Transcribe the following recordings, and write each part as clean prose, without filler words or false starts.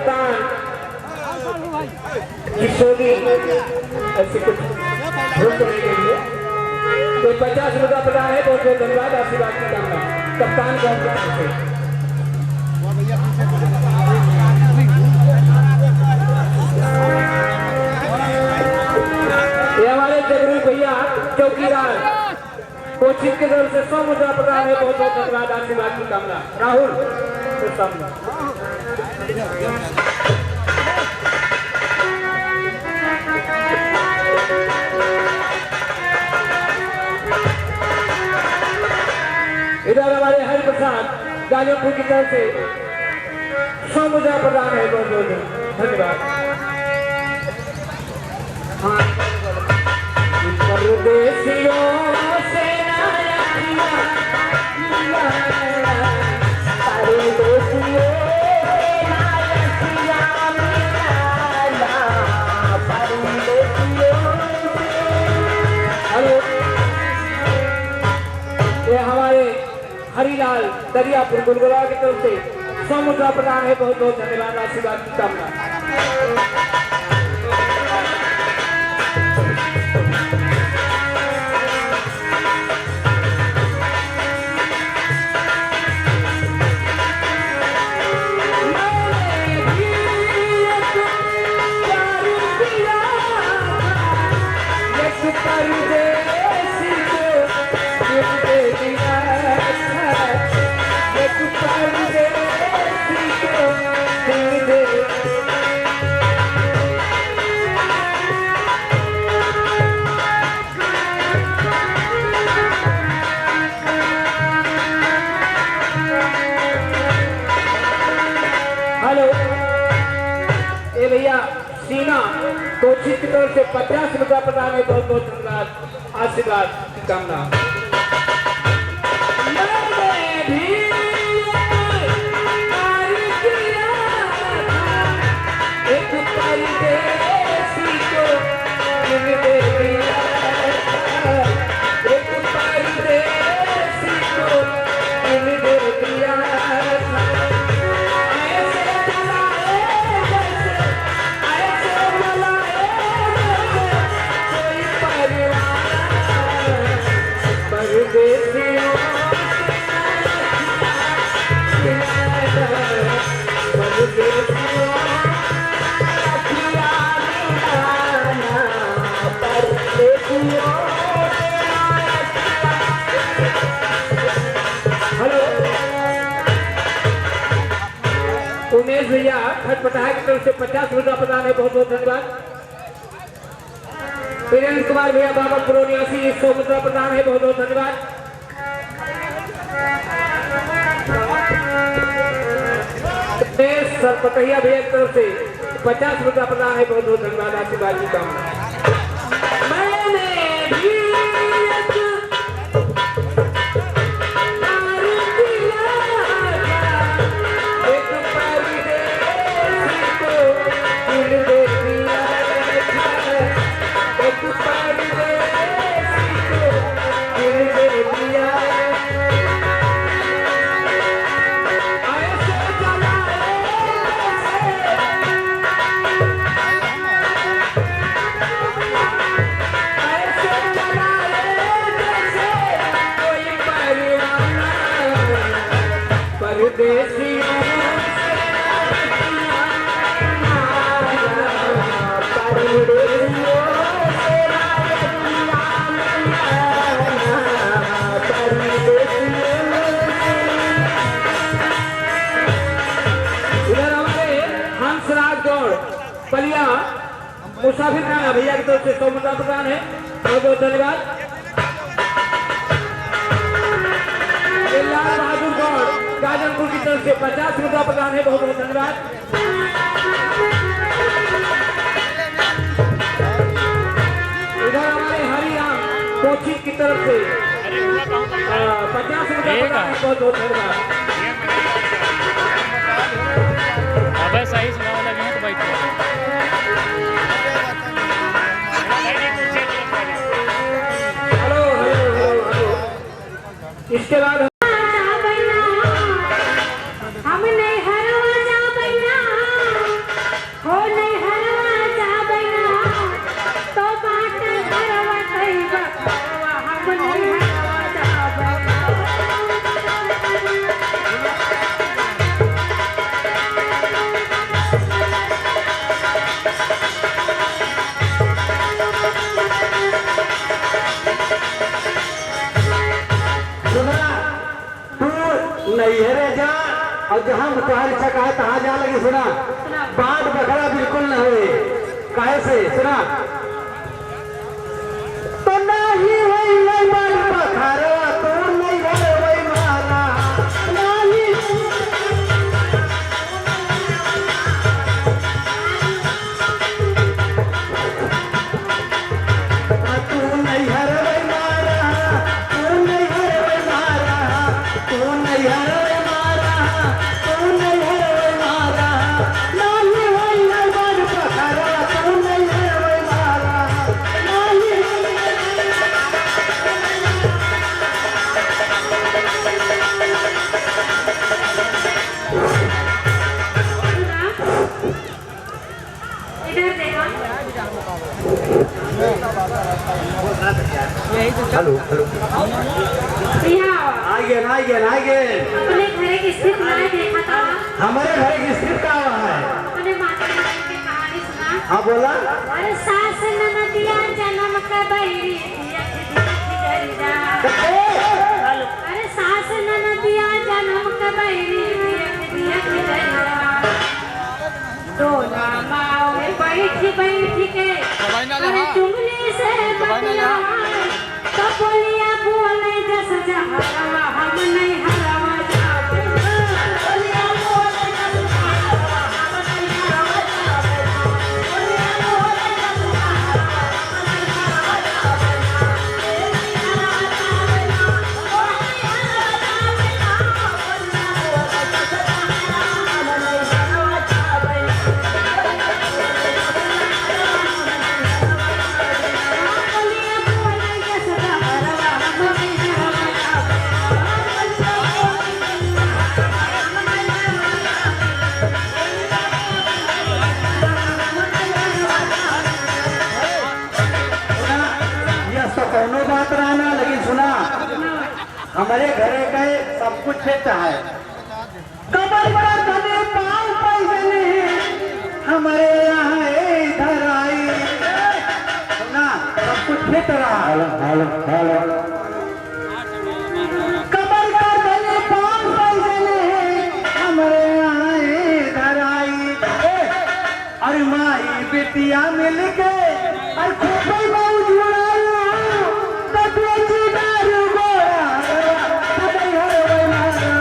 प्रधान किशोरी ऐसे कुछ भूल नहीं गई है तो 50 रुपया प्रदान है। बहुत बहुत धन्यवाद, आशीर्वाद की कामना कप्तान से। ये हमारे जगरू भैया चौकीदार कोचिंग की तरफ से 100 मुद्रा प्रदान है। बहुत बहुत धन्यवाद, आशीर्वाद की कामना। राहुल के सामने इधर हमारे हरि प्रसाद गाजीपुर की तरफ से 100 मुद्रा प्रदान है। बहुत बहुत धन्यवाद। हाँ परदेसियों से ये हमारे हरिलाल दरियापुर गुलगुला की तरफ से 100 मुद्रा प्रदान है। बहुत बहुत धन्यवाद, आशीर्वाद की कामना। हेलो ये भैया सीना कोचिंग की तरफ से 50 रुपया प्रदान है। बहुत बहुत धन्यवाद, आशीर्वाद की कामना। उमेश भैया खटपटाहा की तरफ से 50 रुपया प्रदान है। बहुत बहुत धन्यवाद। वीरेंद्र कुमार भैया बाबा पुरोनियासी 100 मुद्रा प्रदान है। बहुत बहुत धन्यवाद। सरपतैया भैया की तरफ से 50 रुपया प्रदान है। बहुत बहुत धन्यवाद, आशीर्वाद की कामना। पलिया मुसाफिर खाना भैया की तरफ से 100 मुद्रा प्रदान है। बहुत बहुत धन्यवाद। लाल बहादुर गौड़ गाजीपुर की तरफ से 50 रुपया प्रदान है। बहुत बहुत धन्यवाद। इधर हमारे हरिराम कोचिंग की तरफ से 50 रुपया प्रदान है। बहुत बहुत धन्यवाद। सही सुनावा लगे हैं तो भाई हेलो हेलो हेलो। इसके बाद नहीं रे जा और जहाँ तुम्हारी इच्छा कहा तहाँ जा लगी। सुना बाट बकरा बिल्कुल न हुए काहे से सुना तो नहीं वही बाट बकरा तो नहीं वही मारा नहीं तू नहीं हर वही मारा तू नहीं हर वही मारा तू नहीं हर वही मारा तू नहीं हर वही मारा नहीं वही बाट बकरा तू नहीं हर वही मारा नहीं इधर देखा हेलो हेलो यहाँ आगे अपने घर की स्थिति ना देखा था हमारे घर की स्थिति का है। अपने माता पिता की कहानी सुना हाँ बोला और सास ननदिया जन्म का बैरी अरे सास ननदिया जन्म का बैरी डोला माओ में बैठ के अरे चुंगली से बतिया तो बोलिया बोले जस जहरवा हम नहीं हरवा जावे बोलिया बोले जस जहरवा हम नहीं हरवा जावे बोलिया बोले जस जहरवा हम नहीं हरवा जावे नहीं हरवा जावे ना नहीं हरवा जावे ना बोलिया बोले जस जहरवा हम नहीं हरवा जावे यह तो कौनो बात रहना लेकिन सुना हमारे घरे गए सब कुछ फेंकता है कमर बड़ा धने पाँव पैजने हमारे यहाँ इधर आई सुना सब कुछ फेंक रहा कमर का धने पाँव पैजने हमारे यहाँ इधर आई अरे माई बेटिया मिल के अरे खूब मौज उड़ाया तो बेची दारू गोरा तबई हरवे मारा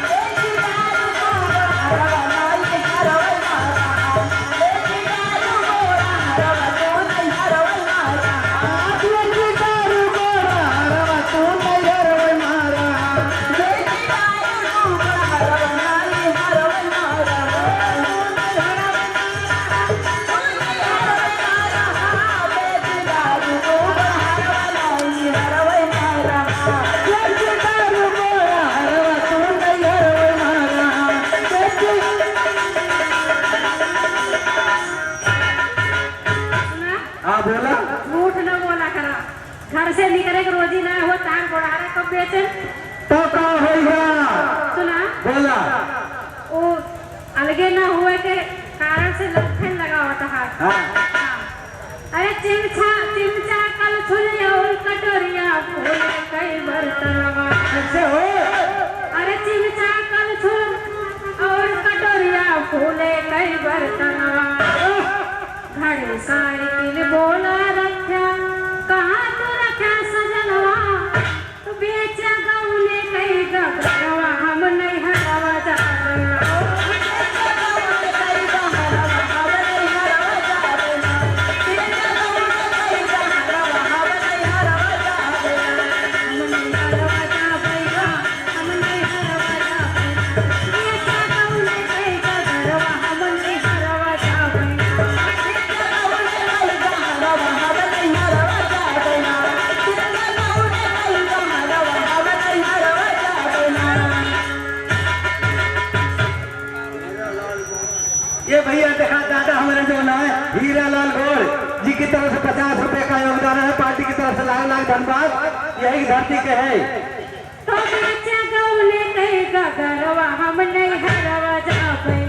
बेची दारू गोरा हरवा नहीं हरवे मारा बेची दारू गोरा हरवा तो नहीं हरवे मारा बेची दारू गोरा हरवा तो नहीं हरवे मारा बेची दारू गोरा हरवा नहीं हरवे मारा हाँ बोला झूठ न बोला करा घर से निकले के रोजी ना हो तार गोड़ारा कब बेचे तो का होगा सुना बोला वो अलगे ना हुए के कारण से लखन लगा होता है हाँ अरे चिमचा कल छुले और कटोरिया भूले कई बर्तनवा कैसे हो अरे चिमचा कल छुल और कटोरिया भूले कई बर्तनवा घड़ी साइकिल बोला रखा कहाँ तो रखा सजनवा तो बेचा गौले कई गगनवा हम नहीं हरवा जावे ये भैया देखा दादा हमारे जो ना है हीरा लाल गौड़ जी की तरफ से 50 रुपए का योगदान है पार्टी की तरफ से लाख लाख धन्यवाद यही धरती के है तो बेचा गौले कई गगनवा हम नहीं हरवा जावे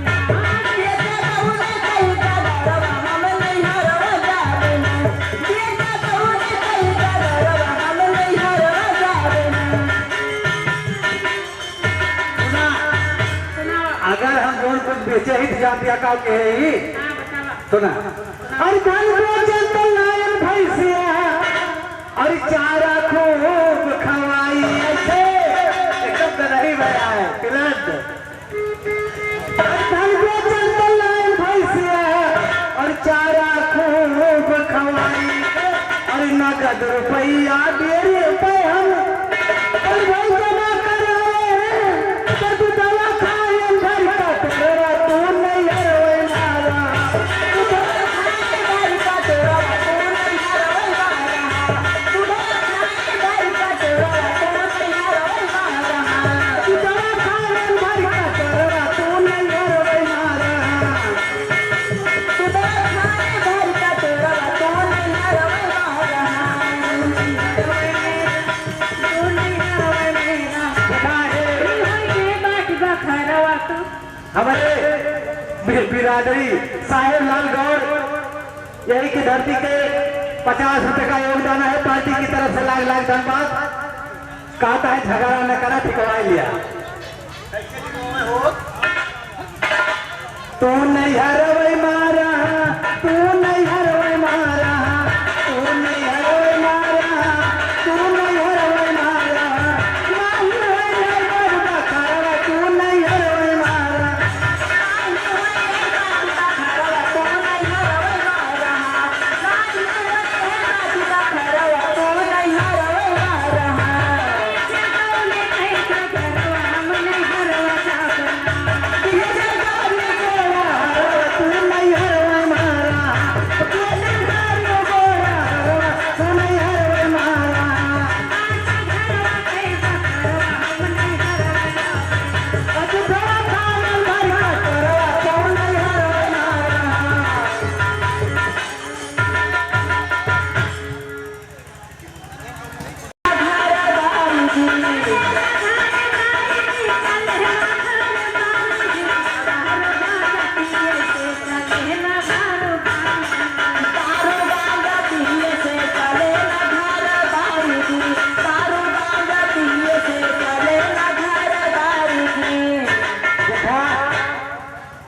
बेचे ही जातिया का के ही हाँ बतावा सुना अरे धन बेचन तो लायन भैंसिया अरे चारा खूब खवाई ऐसे एकदम तो नहीं भया है तिलंद धन बेचन तो लायन भैंसिया और चारा खूब खवाई अरे नगद रुपया डेरे पे हम और भाई जमा कराए तो तू दवा खाए घर का तेरा तू नहीं हरवे मारा तू दवा खाए घर का तेरा तू नहीं हरवे मारा तू दवा खाए घर का तेरा तू नहीं हरवे मारा तू दवा खाए घर का तेरा तू नहीं हरवे मारा तू दवा खाए घर का तेरा तू नहीं हरवे हमारे बिरादरी साहेब लाल गौर यही की धरती के 50 रुपए का योगदान है पार्टी की तरफ से लाख लाख धन्यवाद कहता है झगड़ा न करा ठिकवा लिया तू नहीं हरवे मारा तू नहीं हरवे मारा तू नहीं हरवे मारा तू नहीं हरवे मारा तू नहीं हरवे मारा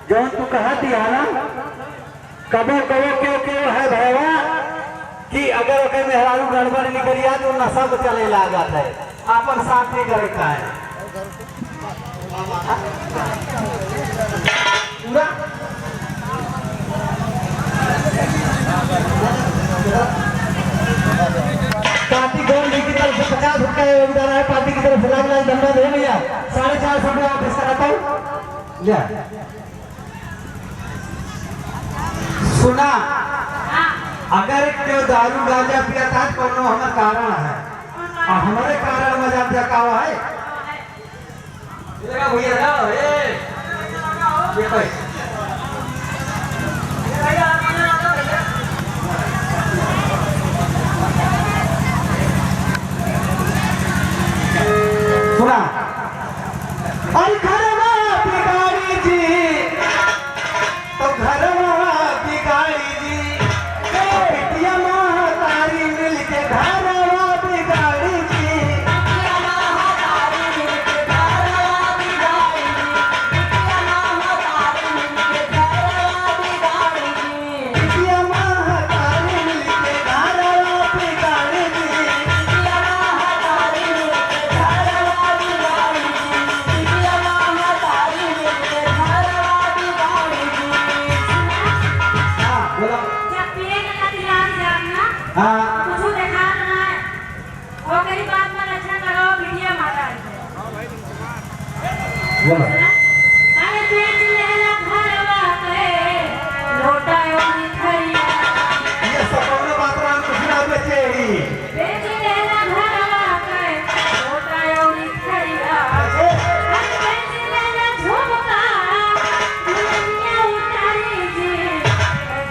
जो तू कहती है ना कबो कबो क्यों क्यों है भैया कि अगर ओके मेहरारू गड़बड़ निकलिया तो नशा तो चले लागत है अपन साथ नहीं करे का है पूरा पार्टी गवर्नमेंट की तरफ से 50 रुपया योगदान है पार्टी की तरफ से लाख लाख धन्यवाद है भैया 450 रुपया वापस कराता हूँ लिया सुना अगर क्यों दारू गांजा पियाता है तो हमारा कारण है और हमारे कारण मजा पिया का हुआ है भैया जाओ ये भाई सुना और घरवा बिगाड़ी जी तो घरवा बिगाड़ी जी बिटिया महतारी मिलके घरवा बिगाड़ी जी बिटिया महतारी मिलके घरवा बिगाड़ी जी बोलो जब पिएगा ना दिलान जाना हाँ कुछ देखा ना है वो कई बात में अच्छा करो वीडियो मारा है बोलो अरे बेच लेना घरवा के लोटा योनी खरिया ये सब बात राम कृष्ण बेचेगी बेच लेना घरवा के लोटा योनी खरिया अरे बेच लेना झुमका दुनिया उतारी जी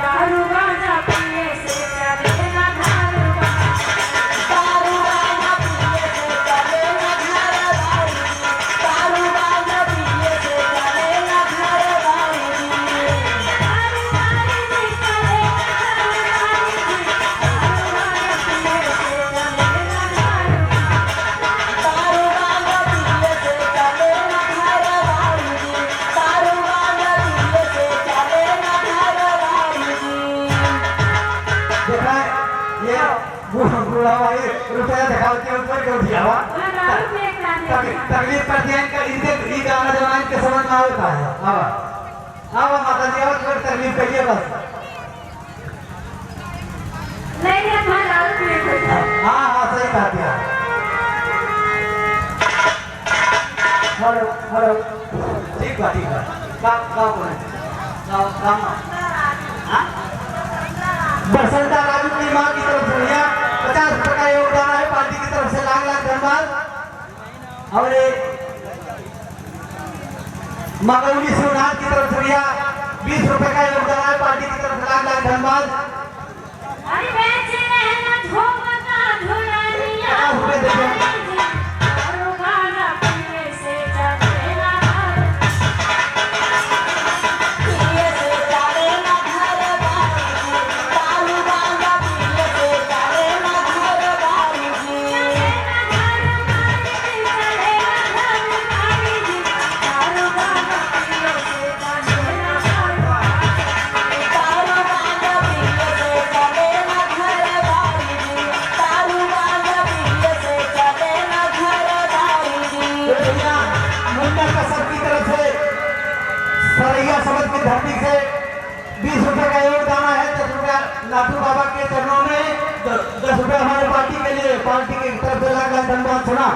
दारू गांजा पिए से चलेगा घरवा दारू गांजा पिए से चलेगा घरवा दारू गांजा पिए रुपया दिखाओ के ऊपर के उठियावा तकलीफ पर ध्यान कर इनके ई गाना जवान के समझ में आता है आवा माता जी और थोड़ी तकलीफ करिए बस नहीं हमारा हाँ सही कहा दिया हेलो ठीक है काम बसंता राजू की माँ की तरफ से भैया 50 रुपए का योगदान है पार्टी की तरफ से लाख धन्यवाद और मकौली शिवनाथ की तरफ से भैया 20 रुपए का योगदान है पार्टी की तरफ से लाख धन्यवाद अरे बेचे रहना ठोकता धुरानिया और गाना पीने से चलेगा पीने से चलेगा घर बारी तालू गाना पीने से चलेगा घर बारी चलेगा घर बारी तालू गाना पीने से चलेगा घर बारी तालू गाना पीने से चलेगा घर बारी तालू गाना पीने से चलेगा घर बारी भैया मुंडा का सबकी तरफ से सरैया समझ की धरती से 20 रुपए का योगदान है 10 रुपया लाटू बाबा के चरणों में 10 रुपया हमारे पार्टी के लिए पार्टी की तरफ से लाख धन्यवाद सुना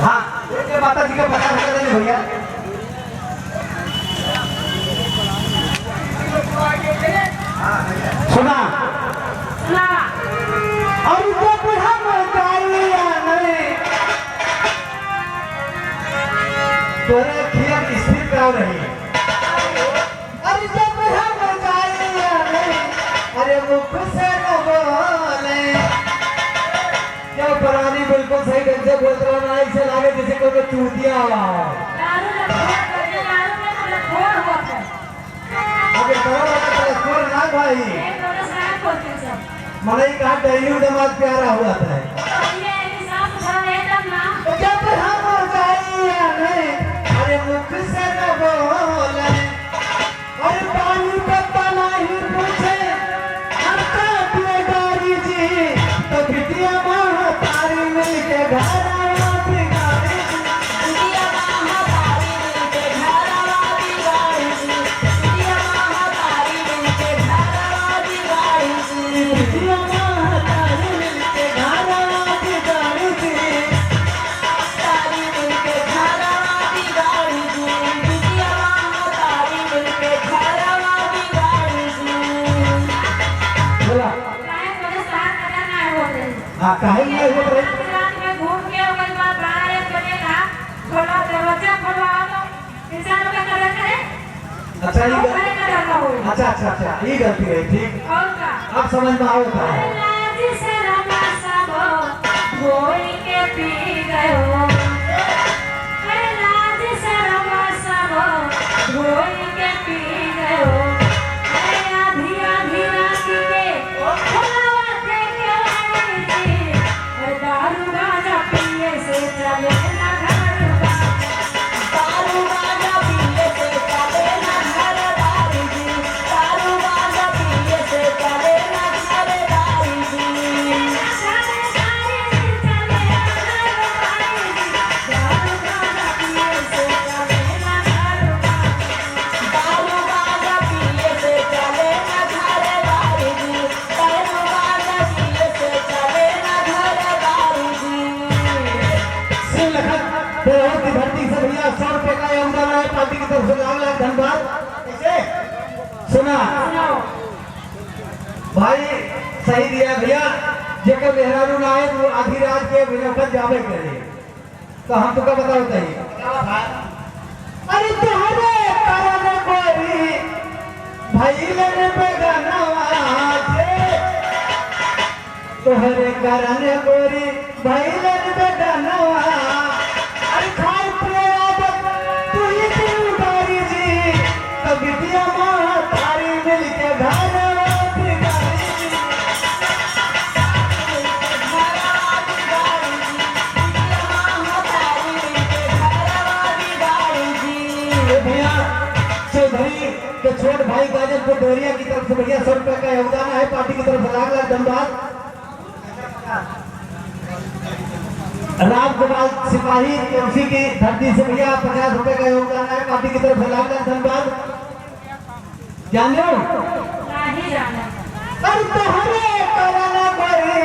हाँ ये माता जी का 50 रुपया देंगे भैया सुना ना और जब हम गालिया नहीं तोरे खियत स्थिर कराओ रही अरे जब हम गालिया नहीं अरे मुख से न बोले क्या पुरानी बिल्कुल सही ढंग से बोल रहा ना ऐसे लागे जैसे कोई चूतिया दारू करके दारू में खोर होता है अबे करो स्कोर ना भाई एक रोज साथ बोलते सब मलाई कहा डेली नमाज प्यारा हुआ था ये हिसाब उठा ले तब ना जब हम गालिया नहीं अरे मुख से न बोले अरे पानी पत्ता नहीं पूछे हम काटिए गाड़ी जी तो बिटिया माँ तारी मिल के घर आती गाड़ी इंडिया महातारी मिलके धारावादी गाड़ी इंडिया महातारी मिलके धारावादी गाड़ी बिटिया माँ तारी मिल के घर आती गाड़ी तारी मिलके धारावादी गाड़ी इंडिया महातारी मिलके धारावादी गाड़ी बोला काहे को स्टार्ट करना है हो रही हाँ काहे नहीं हो रही रात में घूम के ओकर बाद बाहर बनेगा खोला दरवाजा खोलवाओ इंसान का कलर करे अच्छा ये करे करना हो अच्छा ये गलती है ठीक और का अब समझ में आओ था लाज से रमा सब घोल के पी गए हो अरे लाज से रमा सब घोल के पी गए हो अरे आधी आधी रात के खोलवा के वाली जी अरे दारू गांजा पिए से चले ना घर दारू गांजा पिए से चले ना घर दारू जी दारू गांजा पिए से चले ना घर दारू जी चले चले घर दारू जी दारू गांजा पिए से चले ना घर दारू गांजा पिए से चले ना घर दारू जी दारू गांजा पिए से चले ना घर दारू जी सिंह लखन देवहर की धरती से भैया 100 रुपए का योगदान है पार्टी की तरफ से लाख धन्यवाद कैसे सुना भाई सही दिया भैया जेकर मेहरारू ना आए तो आधी रात के विनोखत जावे करे तो हम तुका बताओ चाहिए अरे तुम्हारे कारण कोई भाई लेने पे गाना तोहरे कारण गोरी भाई लेने पे गाना अरे खाए पिए आदत तू ही क्यों गारी जी तो बिटिया माँ तारी मिल के घर आती गारी जी ए भैया चौधरी के छोट भाई गाजरपुर देवरिया की तरफ से भैया 100 रुपए का योगदान है, पार्टी की तरफ से लाख लाख धन्यवाद। राम गोपाल सिपाही तुलसी की धरती से भैया 50 रुपए का योगदान है, पार्टी की तरफ से लाख लाख धन्यवाद। जान लो नहीं जाना और तोहरे करना करे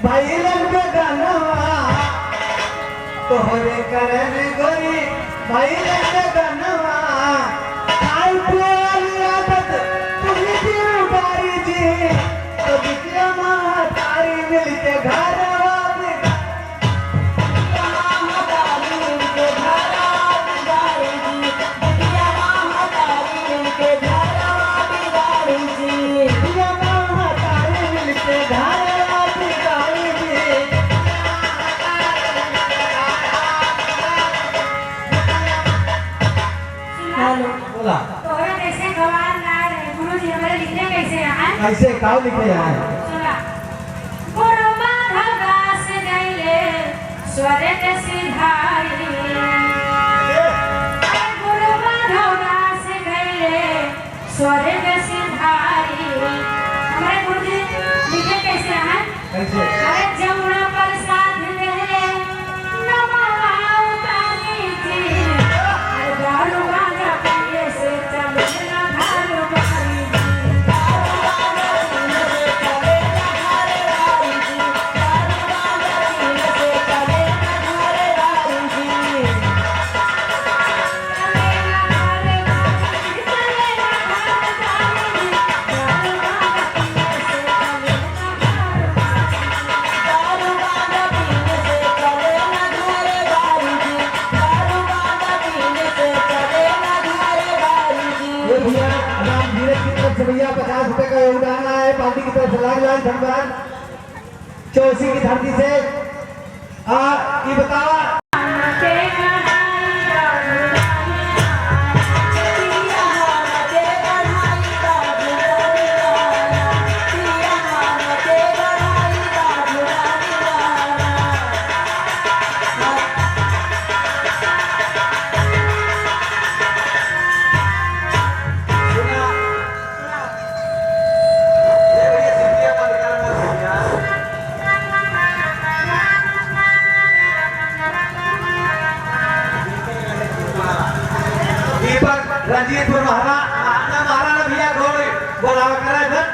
भाई लग गनवा, तोहरे करने गोरी भाई लग गनवा, आई प्यारी आदत तुझी क्यों बारी जी, तो बिटिया माँ तारी मिलके घर तोरा कैसे गवार ला रहे गुरुजी हमारे लिखने कैसे हैं ऐसे काव लिखे हैं सुना गुरु माधव दास गईले स्वर्ग सिधारी, गुरु माधव दास गईले स्वर्ग सिधारी। हमारे गुरुजी लिखे कैसे हैं कैसे अरे जमुना पर साध ले नमः उतारी जी, अरे दारू गांजा पिए से चले ना धारू बारी जी, दारू गांजा पीने से चले ना धारे बारी जी, दारू गांजा पीने से चले ना धारे बारी जी, चले ना धारे बारी जी, चले ना धारे बारी जी, दारू गांजा पीने से चले ना धारे बारी जी, दारू गांजा पीने से चले ना धारे बारी जी, दारू गांजा पीने से चले ना धारे बारी जी। ये भैया राम धीरज की तरफ से भैया 50 रुपए का योगदान आया है, पार्टी की तरफ से लाख लाख धन्यवाद। चौसी की धरती से ये बतावा रंजीतपुर महाराणा भैया घोड़े बोलावा करा इधर,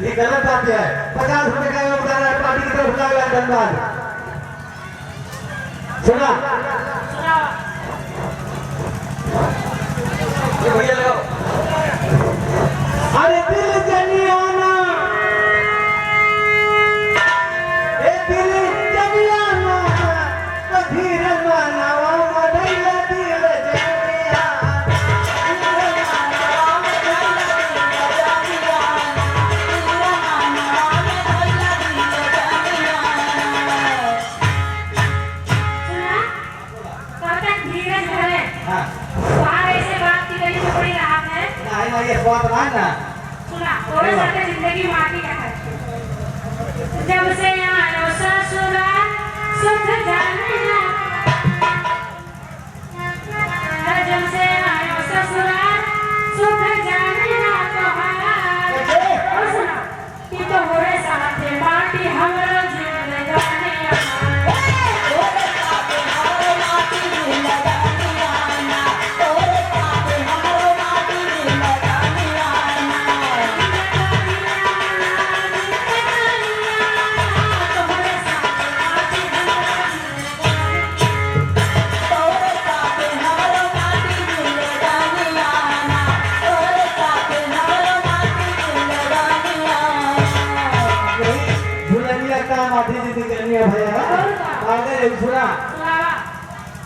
ये गलत बात है। 50 रुपए का योगदान है, पार्टी की तरफ लाख लाख धन्यवाद। सुना ये भैया लगाओ। अरे दिल जनियाना ए दिल जनियाना तो धीर मनावा मधैया दिल जनिया ये बात ना सुना थोड़ा सा जिंदगी माटी का है, जब से आयो ससुराल सुख जाने, जब से आयो ससुराल सुख जाने ना तोहार, और सुना कि तो होरे साथे माटी हमरो जीवन जाने सुना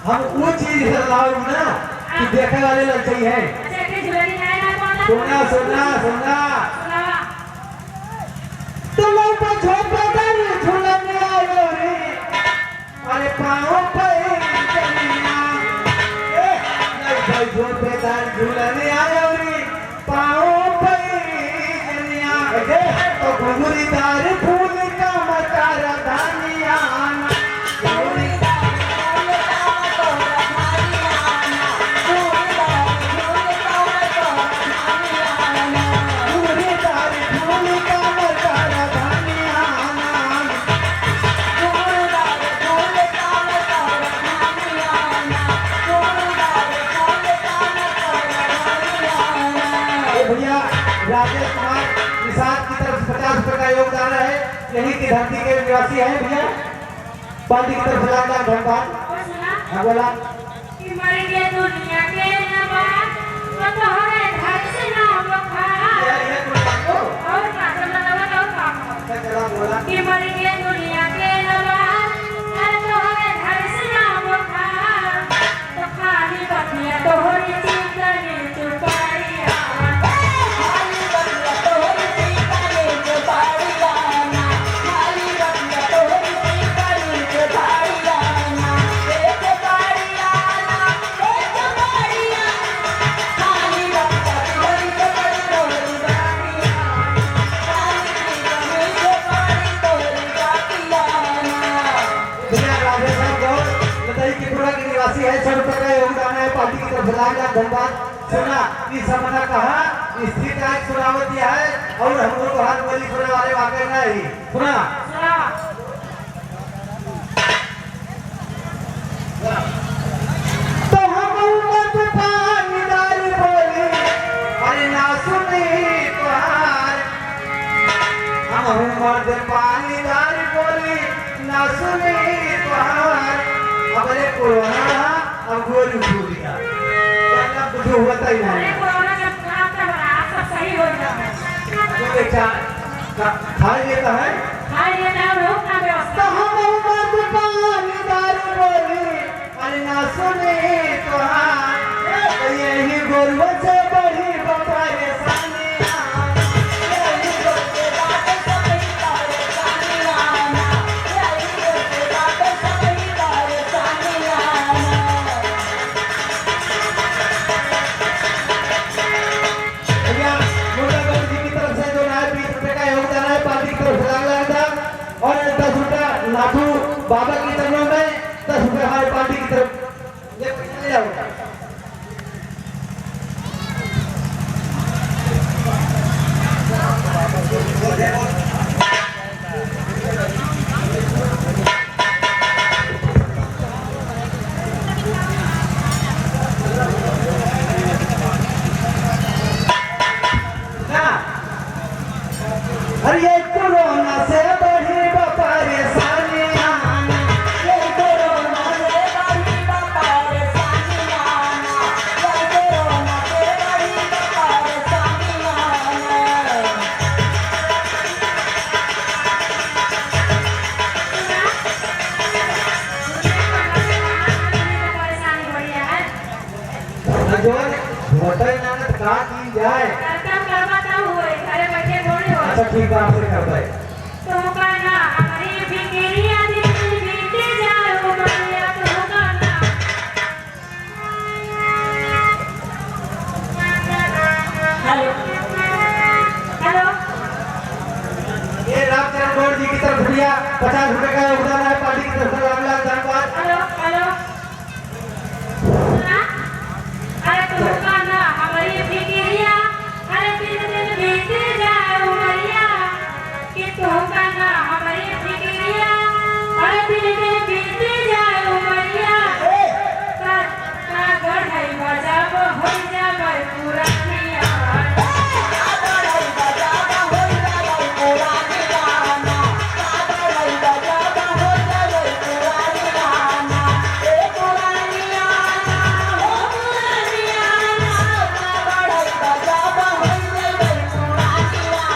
हम वो चीज लाओ ना कि देखने वाले लग चाहिए है। सुना सुना सुना तुम ऊपर छोटे दर झूलने आयो रे, अरे पाँव पे जनिया नहीं भाई छोटे दर झूलने आयो रे, पाँव पे जनिया तो घुंघरीदार फूल का मचार धानिया ना यही की धरती के निवासी हैं भैया। पार्टी की तरफ से लाख धन्यवाद। और सुना हाँ बोला कि मरेंगे दुनिया के नवाज वो तो हरे घर से ना बखा ये कुछ और क्या चल रहा और काम चला बोला कि मरेंगे दुनिया के नवाज वो तो हरे घर से ना बखा तो खाली बतिया तो होरी चिंता ने चुपारिया खाली बतिया तो होरी चिंता ने चुपारिया खाली बतिया तो होरी चिंता ने चुपारिया एक बारिया एक बारिया खाली बतिया तो होरी चिंता ने चुपारिया खाली बतिया तो होरी चिंता भैया राधे साहब गौर बताइए कि पूरा के निवासी है। 100 रुपए का योगदान है। पार्टी की तरफ से लाख धन्यवाद। सुना इस समय कहा स्थिति का एक सुनावट दिया है और हम लोग हाथ बोली सुनने वाले वाकई नहीं सुना। तो हम उम्मत पानीदार बोली अरे ना सुनी तुहार। हम उम्मत पानीदार बोली ना सुनी तुहार। हमारे कोरोना अब गोली भूलिया क्या कुछ होता ही अरे नहीं। कोरोना जब खत्म होगा सब सही हो जाएगा तो बेटा खा लेता है खाई लेना रोक ना तो व्यवस्था हम उम्मत पानीदार बोली अरे ना सुनी तुहार। तो यही गोलवा से बड़ी परेशानी यही रोके बात सभी परेशानियां यही रोके बात सभी परेशानियां भैया मुर्गा गौर जी की तरफ से जो है 20 रुपए का योगदान है। पार्टी की तरफ से लाख था और 10 रुपया नाथू बाबा की तरफ में 10 रुपए हमारे पार्टी की तरफ ये पैसा ले जाओ। ना अरे ये कोरोना से बड़ी परेशानियां ये कोरोना से बड़ी परेशानियां ये कोरोना से बड़ी परेशानियां परेशानी हो रही है जो होटल नानक कहा की जाए। करता करवाता हुए घरे बैठे थोड़ी हो अच्छा ठीक है आपसे करता है तो कहना हमारी फिक्रिया दिन बीत जाए उमरिया तो कहना हेलो हेलो ये रामचंद्र गौड़ जी की तरफ दिया 50 रुपए का योगदान है। पार्टी की तरफ से लाख धन्यवाद। हेलो हेलो सुना अरे तुम कहना हमारी फिक्रिया अरे दिन बीत जाए उमरिया कि तुम कहना हमारी फिक्रिया अरे दिन बीत जाए उमरिया का गढ़ई बजाब हो जाए पुरानिया गढ़ई बजाब हो जाए पुरानिया गढ़ई बजाब हो जाए पुरानिया ए पुरानिया हो पुरानिया गढ़ई बजाब हो जाए पुरानिया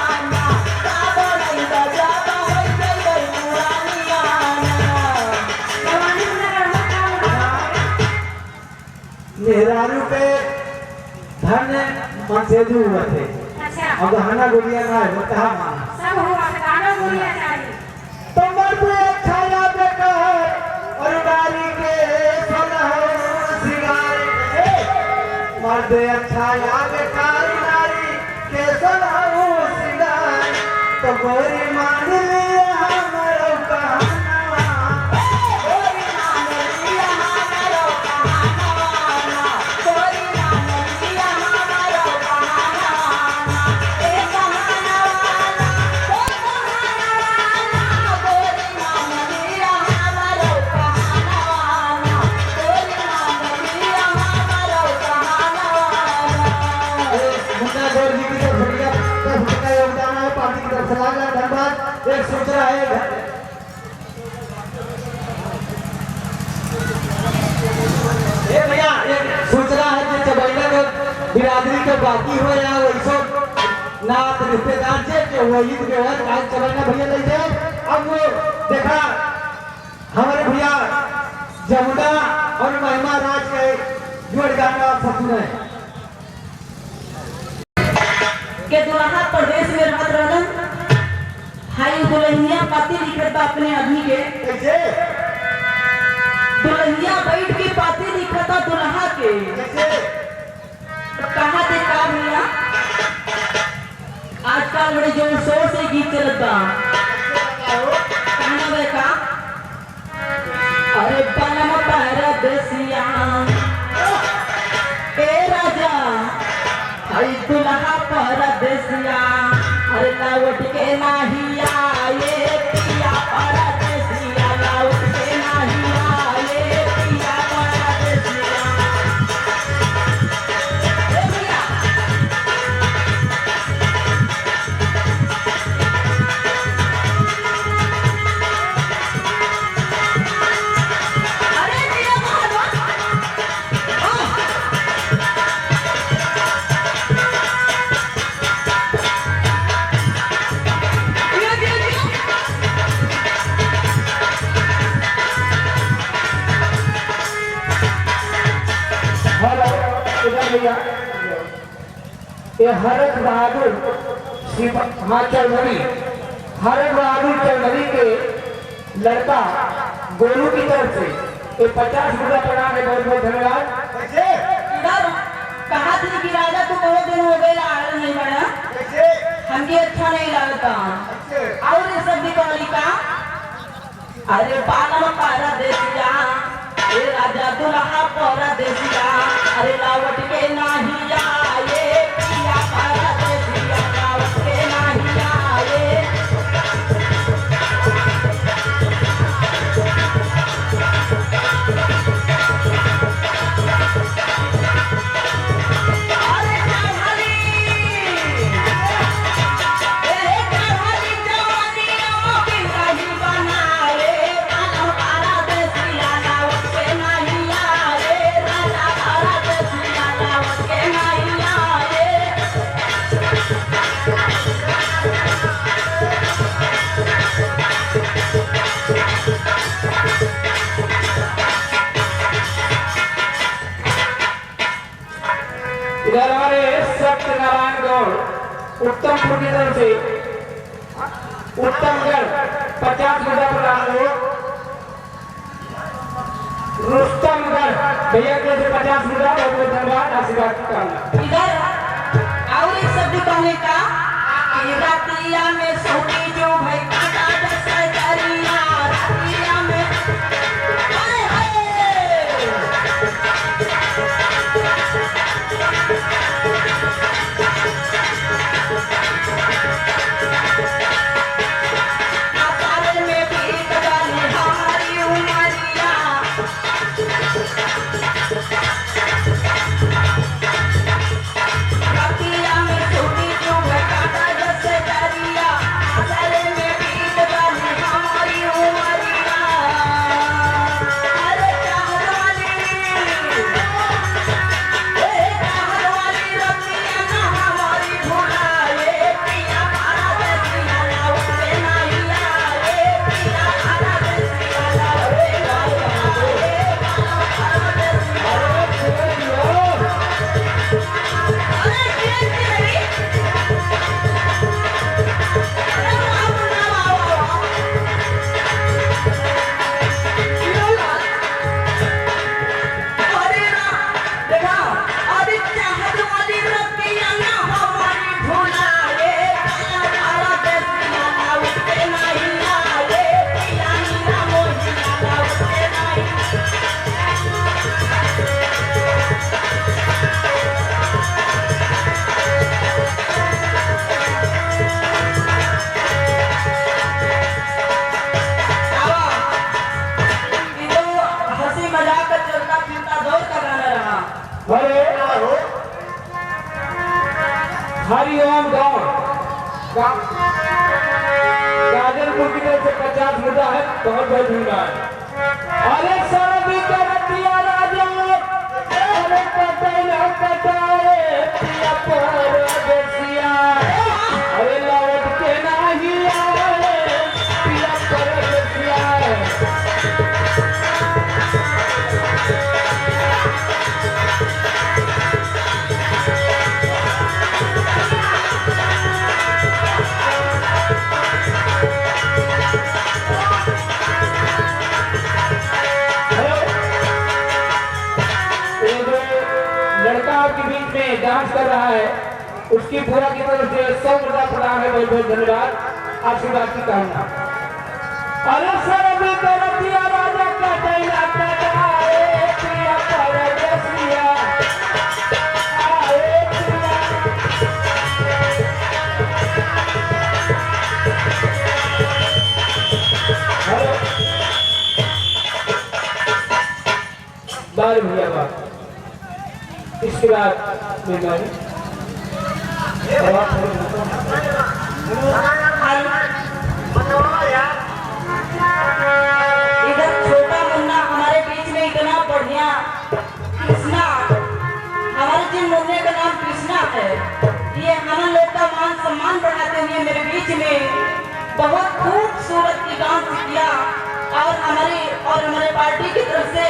गढ़ई बजाब हो जाए पुरानिया जवानी नगर होता मेहरारू पे धन मनसेजू हुआ थे। अच्छा अब हना गुड़िया ना है होता है माना सब हुआ गाना बोलिया चाहिए तो मर्द अच्छा याद कर और डाली के सोलह सिंगार मर्द अच्छा याद कर नारी के सोलह सिंगार तो गोरी मान लिया हमारो कहाना कोई मान लिया हमारो कहाना कोई मान लिया हमारो कहाना ए कहाना वाला कोई मान लिया हमारो कहाना कोई मान लिया हमारो कहाना मुन्ना गौर जी की तरफ से 10 रुपए का योगदान है। पार्टी की तरफ से लाख धन्यवाद। एक सोच रहा है भैया एक सोच रहा है कि चबैना के बिरादरी के बाकी हो या वैसो नात रिश्तेदार से जो वही व्यवहार आज चबैना भैया ले जाए। अब वो देखा हमारे भैया जमुना और महिमा राज के जोड़ गाना आप सब सुने के दुल्हा प्रदेश में रहत रहलन। हाई दुल्हनिया पाती लिखत बा अपने आदमी के। कैसे दुल्हनिया बैठ के पाती लिखत बा दुल्हा के। कैसे कहा थे का भैया आजकल बड़े जोर शोर से गीत चलत बा। कहना बे का अरे बनम परदेसिया ए राजा हाय दुल्हा परदेसिया अरे लौट के नहीं आए पिया परदेसिया लौट के नहीं आए पिया परदेसिया। ए भैया अरे मेरा महाराज हेलो इधर भैया ये हरक बहादुर हाँ चौधरी हरक बहादुर चौधरी के लड़का गोलू की तरफ से ये 50 रुपया प्रदान है। बहुत बहुत धन्यवाद। कैसे इधर कहा थी कि राजा तो बहुत दिन हो गए आड़ल नहीं बना कैसे हमके अच्छा नहीं लगता। और ये सब दीपावली का अरे पालम पारा देसिया ए राजा दुल्हा पारा देसिया अरे लावट के नहीं आए पिया पारा देसिया लावट के नहीं आए। अरे चढ़ाली ए चढ़ाली जवानिया बिरही बनाए पालम पारा देसिया लावट के नहीं आए राजा पारा देसिया लावट के नहीं आए। इधर हमारे सत्यनारायण गौड़ उत्तमपुर की तरफ से उत्तमगढ़ 50 रुपया प्रदान हो। रुस्तमगढ़ भैया के से 50 रुपया बहुत बहुत धन्यवाद। आशीर्वाद करना इधर और एक शब्द कहने का कि रातिया में सोती जो भाई काटा जैसे दरिया रातिया में हाय हाय आसारे में बीत गई हमारी उमरिया रातिया में सोती जो भाई काटा जैसे दरिया आसारे में बीत गई हमारी उमरिया। अरे चाहवाली ए चाहवाली रतिया ना हमारी भुलाए पिया पारा देसिया लावट के नहीं आए पिया पारा देसिया लावट के नहीं आए पारा देसिया। अरे किरण की नहीं अरे बाप रे बाप अरे ना देखा अरे चाहत वाली रतिया ना हमारी भुलाए पिया पारा देसिया लावट के नहीं आए पिया नीला मोहिया लावट के नहीं। ये तो हंसी मजाक का चलता फिरता दौर का गाना रहा। अरे हरिओम गौड़ गाजर हाजीपुर की तरफ से 50 मुद्दा है, बहुत बहुत धन्यवाद। अरे सरबी के रतिया राजा, अरे कटैला कटाए पिया परदेसिया, अरे लौट के नाही आए पिया परदेसिया। लड़का आपके बीच में डांस कर रहा है, उसकी पूरा की तरफ से 100 मुद्दा प्रदान है। बहुत बहुत धन्यवाद। आशीर्वाद की कामना। अरे सरबी के रतिया राजा कटैला कटाए पिया परदेसिया, आए पिया। हेलो बाल भैया बात। इसके बाद मेहरबानी इधर छोटा मुन्ना हमारे बीच में इतना बढ़िया कृष्णा, हमारे जिन मुन्ने का नाम कृष्णा है, ये हम लोग का मान सम्मान बढ़ाते हुए मेरे बीच में बहुत खूबसूरत की डांस किया और हमारे पार्टी की तरफ से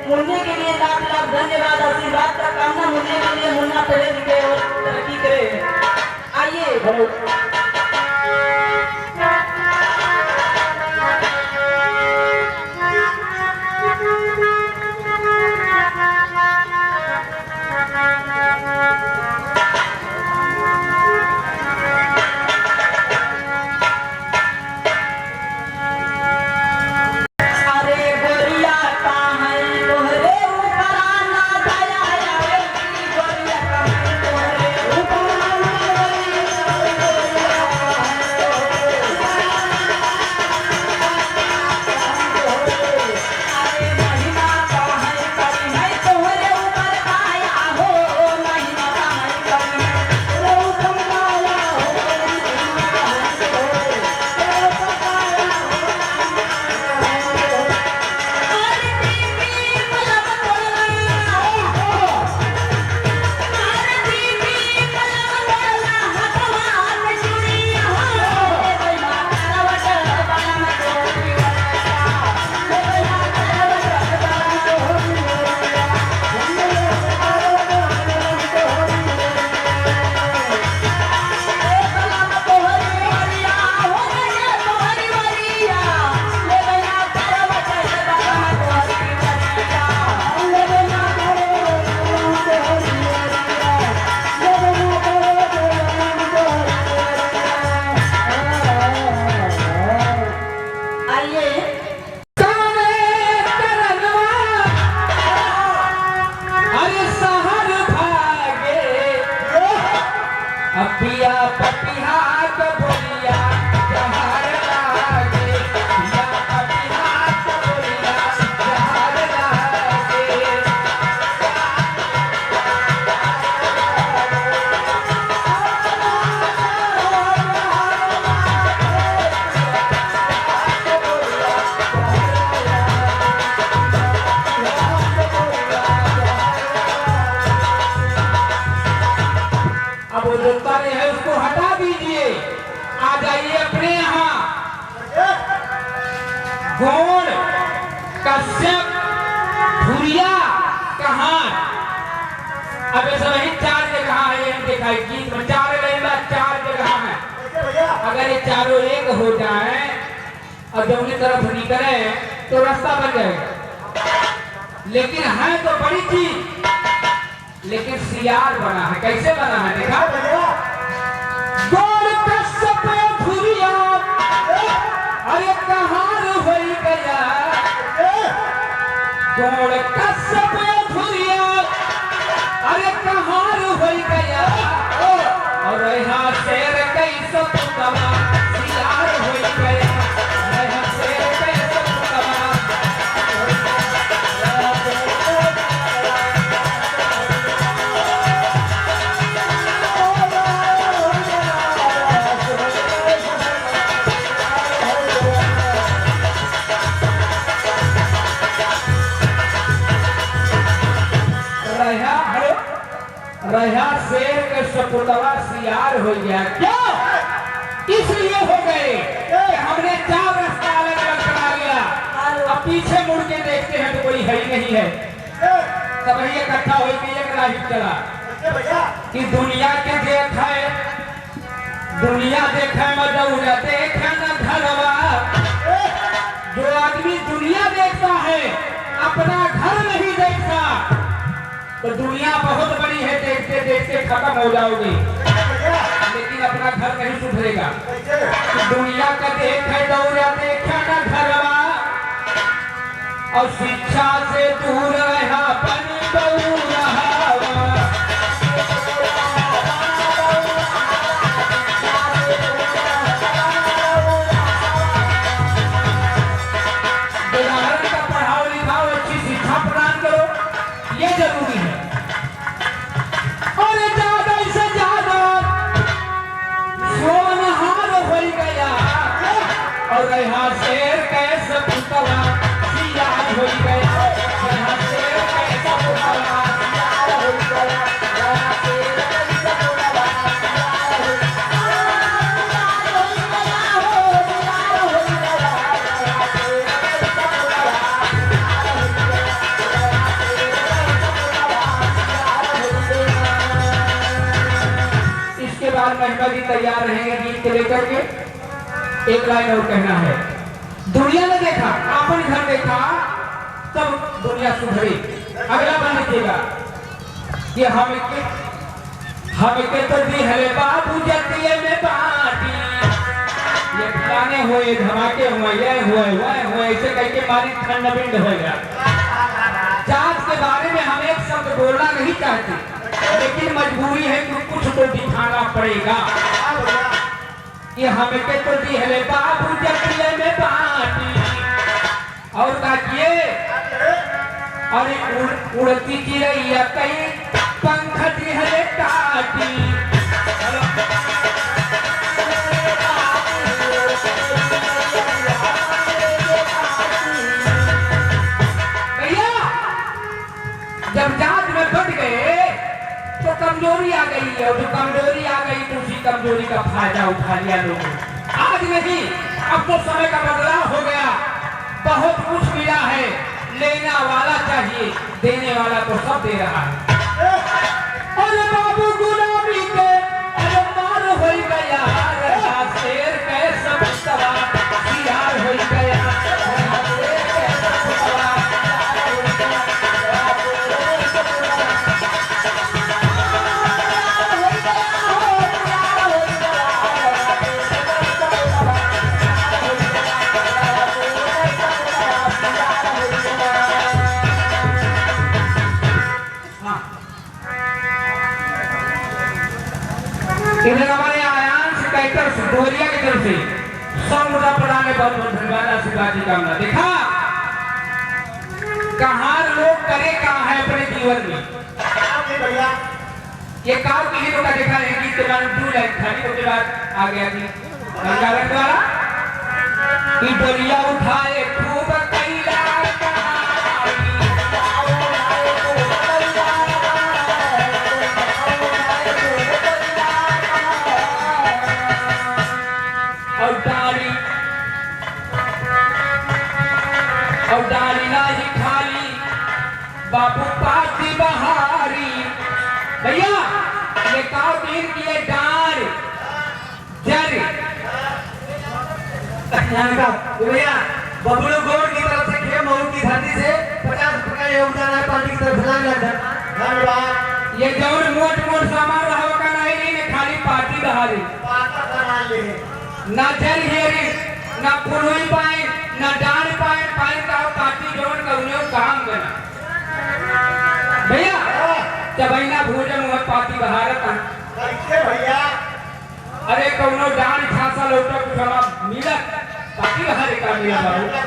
मुन्ने के लिए लाख लाख धन्यवाद। आशीर्वाद का कामना मुन्ने के लिए। मुन्ना पढ़े लिखे और तरक्की करे। आइए गौड़ कश्यप भूरिया कहाँ। अब ऐसा नहीं 4 जगह है, ये दिखाई गीत में 4 जगह है। अगर ये चारों एक हो जाए और दोनों तरफ निकले तो रास्ता बन जाएगा। लेकिन है तो बड़ी चीज, लेकिन सियार बना है। कैसे बना है देखा? गौड़ कश्यप भूरिया अरे कहाँ हो गया, गौड़ कश्यप भूरिया अरे कहाँ हो गया। और यहाँ शेर कैसे पुतवा सियार हो गया, यहाँ शेर कैसे पुतवा। रहा शेर के सपुतवा सियार हो गया। क्यों? इसलिए हो गए कि हमने 4 रास्ता अलग अलग बना लिया। अब पीछे मुड़ के देखते हैं तो कोई है ही नहीं है। सब इकट्ठा होकर एक राही चला कि दुनिया के दुनिया देखे मजौरा देखे न घरवा। जो आदमी दुनिया देखता है अपना घर नहीं देखता तो दुनिया बहुत बड़ी है, देखते देखते खत्म हो जाओगे लेकिन अपना घर नहीं सुधरेगा। दुनिया का देखे दौरा देखे न घरवा और शिक्षा से दूर रहा बन दौरा। जरूरी है और ज्यादा से ज्यादा सोनहार हो गया और यहाँ शेर कैसे पुतला सियार हो गया। यहाँ शेर कैसे पुतला सियार हो गया। यहाँ शेर कैसे पुतला सियार हो महिमा जी तैयार रहेंगे गीत को लेकर के। एक लाइन और कहना है। दुनिया ने देखा, अपन घर देखा तब दुनिया सुधरी। अगला बार लिखिएगा कि हमके तो दी है बाबू जतिये में बाटी। ये फलाने हुए, धमाके हुए, ये हुए ऐसे कह के मारी खंडबिंड हो गया। जात के बारे में हम एक शब्द बोलना नहीं चाहते लेकिन मजबूरी है कि कुछ तो दिखाना पड़ेगा कि हमके तो दी है बाबू जतिये में बाटी। और क्या किए? अरे उड़ती चिड़ैया कहीं पंख दी है काटी। भैया जब जात में बढ़ गए तो कमजोरी आ गई है और जो कमजोरी आ गई तो उसी कमजोरी का फायदा उठा लिया लोगों। आज नहीं, अब तो समय का बदलाव हो गया। बहुत कुछ मिला है, लेना वाला चाहिए, देने वाला तो सब दे रहा है। अरे बाबू गुलामी के अरे मार हो गया। शेर कैसे पुतला सियार हो गया। इधर हमारे आयांश कैटर डोरिया की तरफ से 100 मुद्दा प्रदान बहुत बहुत धन्यवाद। आशीर्वाद जी कामना। देखा कहाँ लोग करे कहाँ है अपने जीवन में। भैया ये काम किसी को का देखा है कि इसके बाद 2 लाइन खाली उसके बाद आ गया जी गंगारण द्वारा कि डोरिया उठाए खूब कैला और डाली नहीं खाली बाबू पाती बहारी। भैया ये काव तीर की ये डाल जर भैया बबलू गौड़ की तरफ से खेम और की धरती से 50 रुपया योगदान है पार्टी की तरफ से। धन्यवाद। ये जौन मोट सामान रहा का नहीं ने खाली पार्टी बहारी ना जल हेरी ना पुरुई पाए ना डाल पाए का पार्टी जौन का उन्हें काम करना। भैया जब ना भोजन हुआ पार्टी बहारत भैया अरे कौनो डाल छासा लौटा कुछ हमारा मिलत पार्टी बहारे का मिला बाबू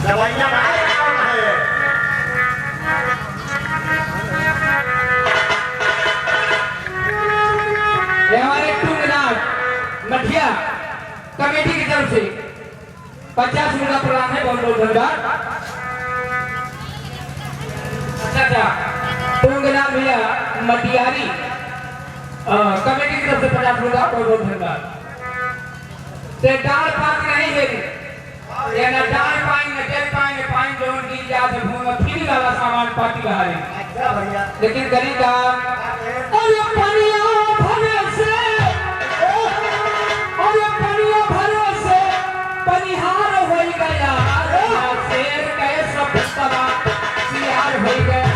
दवाइयां हमारे टूंगनाथ मठिया कमेटी की तरफ से 50 मुद्दा प्रदान है। बहुत बहुत धन्यवाद। चाचा टूंगला मिया मटियारी कमेटी की तरफ से 50 रुपये आपको बहुत धन्यवाद। ते डाल पाक नहीं है ये न डाल पाएंगे न जल पाएंगे पाएंगे जो उनकी याद है भूमि फिर वाला सामान पार्टी का है। अच्छा भैया लेकिन करेगा अरे पनिया भरे से अरे पनिया भरे से पनिहार हो गया शेर कैसा पुतला सियार हो गया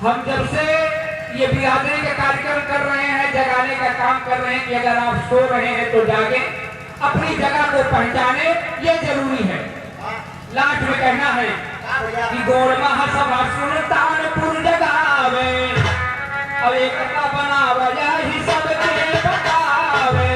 हम जब से ये बिरादरी का कार्यक्रम कर रहे हैं जगाने का काम कर रहे हैं कि अगर आप सो रहे हैं तो जागे अपनी जगह को पहचाने ये जरूरी है। लास्ट में कहना है कि गोरमा सभा सुल्तानपुर जगावे अब एकता बनावे यही सबके बतावे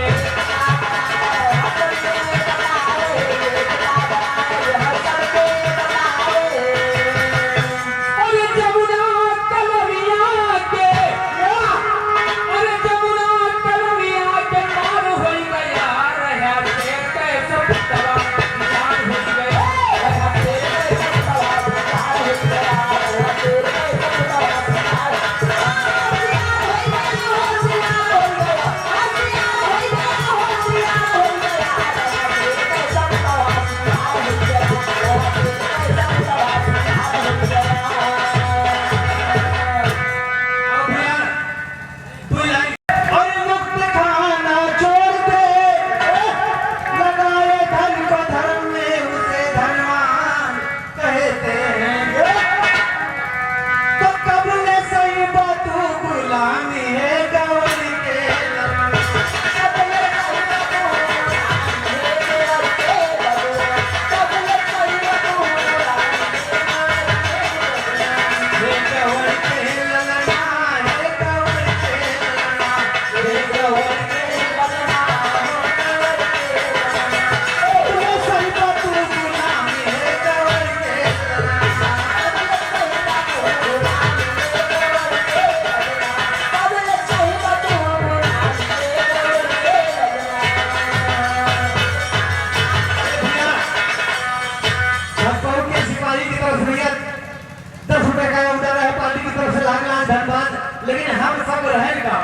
लेकिन हम सब रहेगा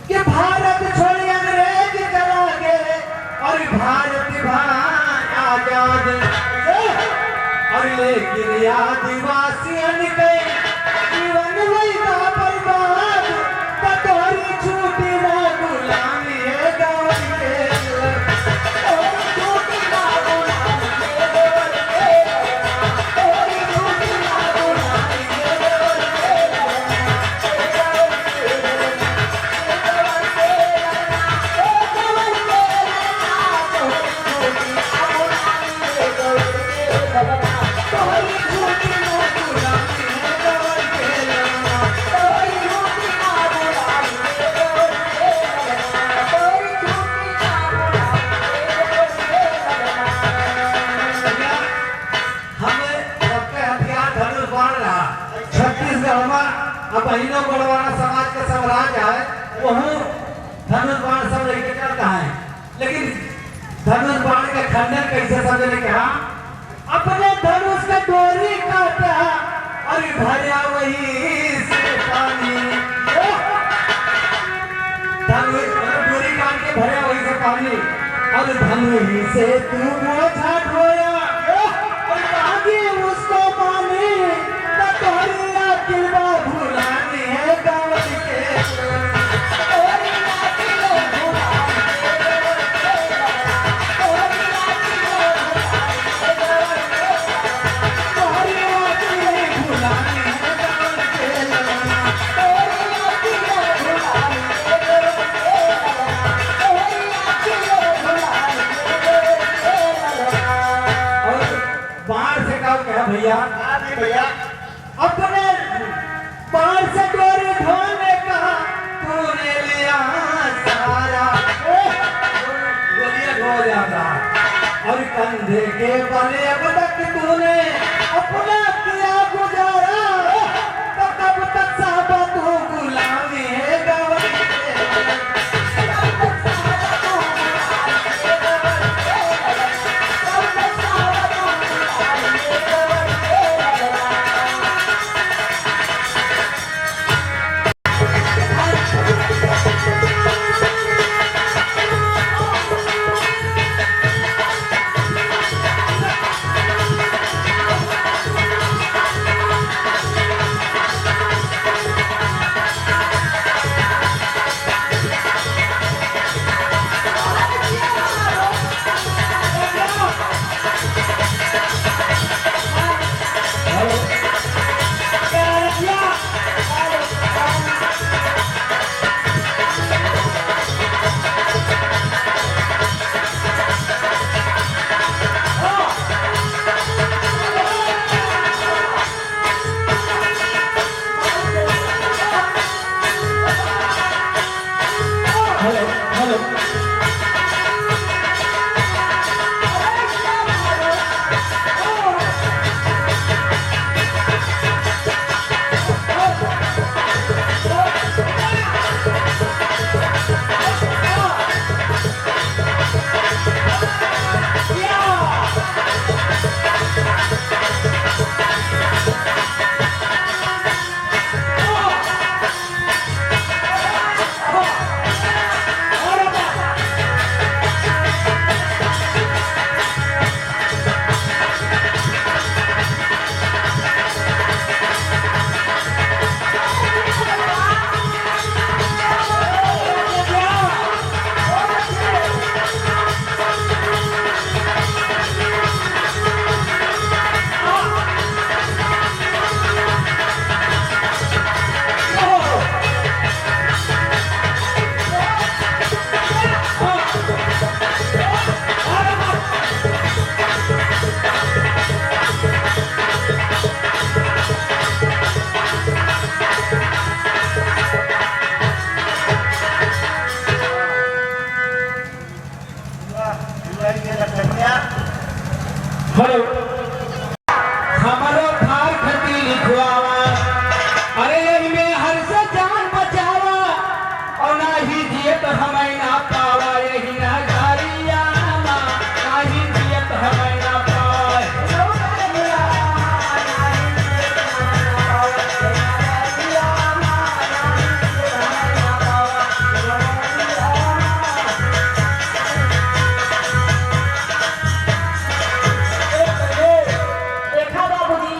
कि भारत छोड़ी अंग्रेज चला गए और भारत भाई आजाद और लेकिन आदिवासियन के जीवन वैसा बर्बाद कटोरी छूटी ना गुलामी है गौर के बहनों बड़वाना समाज का साम्राज्य है वहाँ धनुष बाण सब लेके चलता है लेकिन धनुष बाण का खंडन कैसे समझने के अपने धनुष का डोरी काटा और भरा वही से पानी धनुष डोरी काट के भरा वही से पानी और धनुष से तू बोझा ढोया और आगे उसको माने तोहरी किरवा भुलानी है गाँव के भैया भैया अपने बाण से डोरी ढोने का तूने लिया सारा गोलियां ढो जाता कंधे के बने अब तक तूने अपना किया गुजारा, तो कब तक साहबा तू गुलामी है गवर हेलो हमारो थार खती लिखवावा, अरे यही में हर से जान बचावा, और ना ही जियत हमें ना पावा, यही ना गारिया ना ही जियत हमें ना पावा। देखा बाबूजी,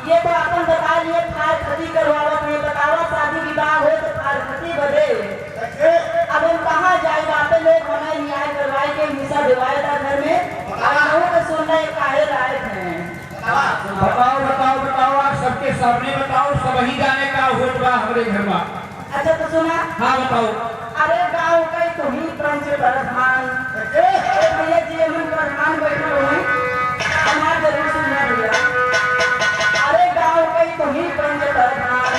ये तो अपन बता लिए थार खती करवावत में, बतावा शादी विवाह हो तो थार खती बदे अब हम कहाँ जाए, बापे लोग हमें न्याय करवाए के हिस्सा दिवाए था घर में, अब लोगों को सुनना काहे लायक है। बताओ बताओ बताओ, आप सबके सामने बताओ, सब ही जाने का होत बा हमारे घर में। अच्छा तो सुना, हाँ बताओ। अरे गाँव के तुम ही पंच प्रधान भैया जी, हम प्रधान बैठे हुए हमारे जरूर सुनना भैया। अरे गाँव के तुम ही पंच प्रधान,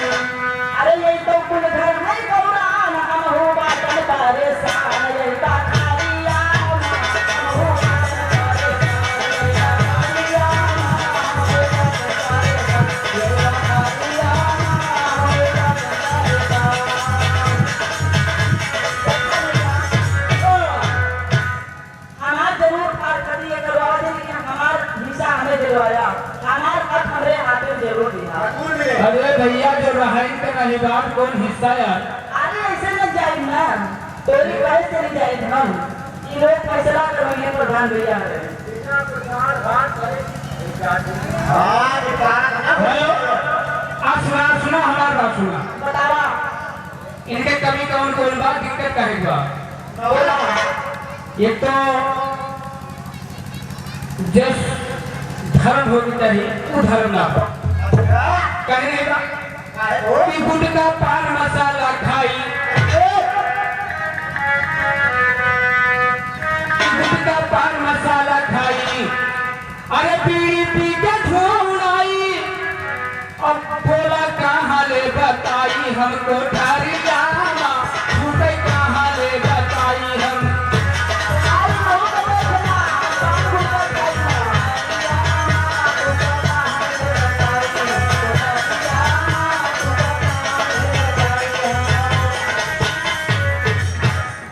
अरे ये तो कुल घर नहीं गौरान, हम हो बाटन बारे सान, यही बात खारिया हम हो बाटन बारे सान, यही बात खारिया, यही बात खारिया, यही बात हमार जरूर थार खती है करवा दे, लेकिन हमार हिस्सा हमें दिलवाया, हमार हक हमरे हाथ में जरूर दिया। अरे भैया जो रहाई का नहीं बात कौन हिस्सा यार। अरे ऐसे न जाए ना, तोरी कहे चली जाए हम, ये लोग फैसला करवाएंगे प्रधान भैया। हेलो, आप सुना सुना हमारी बात सुना। बतावा इनके कभी कौन कौन बात दिक्कत करेगा। एक तो जिस धर्म होनी चाहिए वो धर्म ना हो, कहने का कि गुटखा पान मसाला खाई, गुटखा पान मसाला खाई, अरे बीड़ी पी के छोड़ाई, अब बोला कहाँ ले बताई हमको ठारी जाना, छूटे कहाँ ले बताई हम।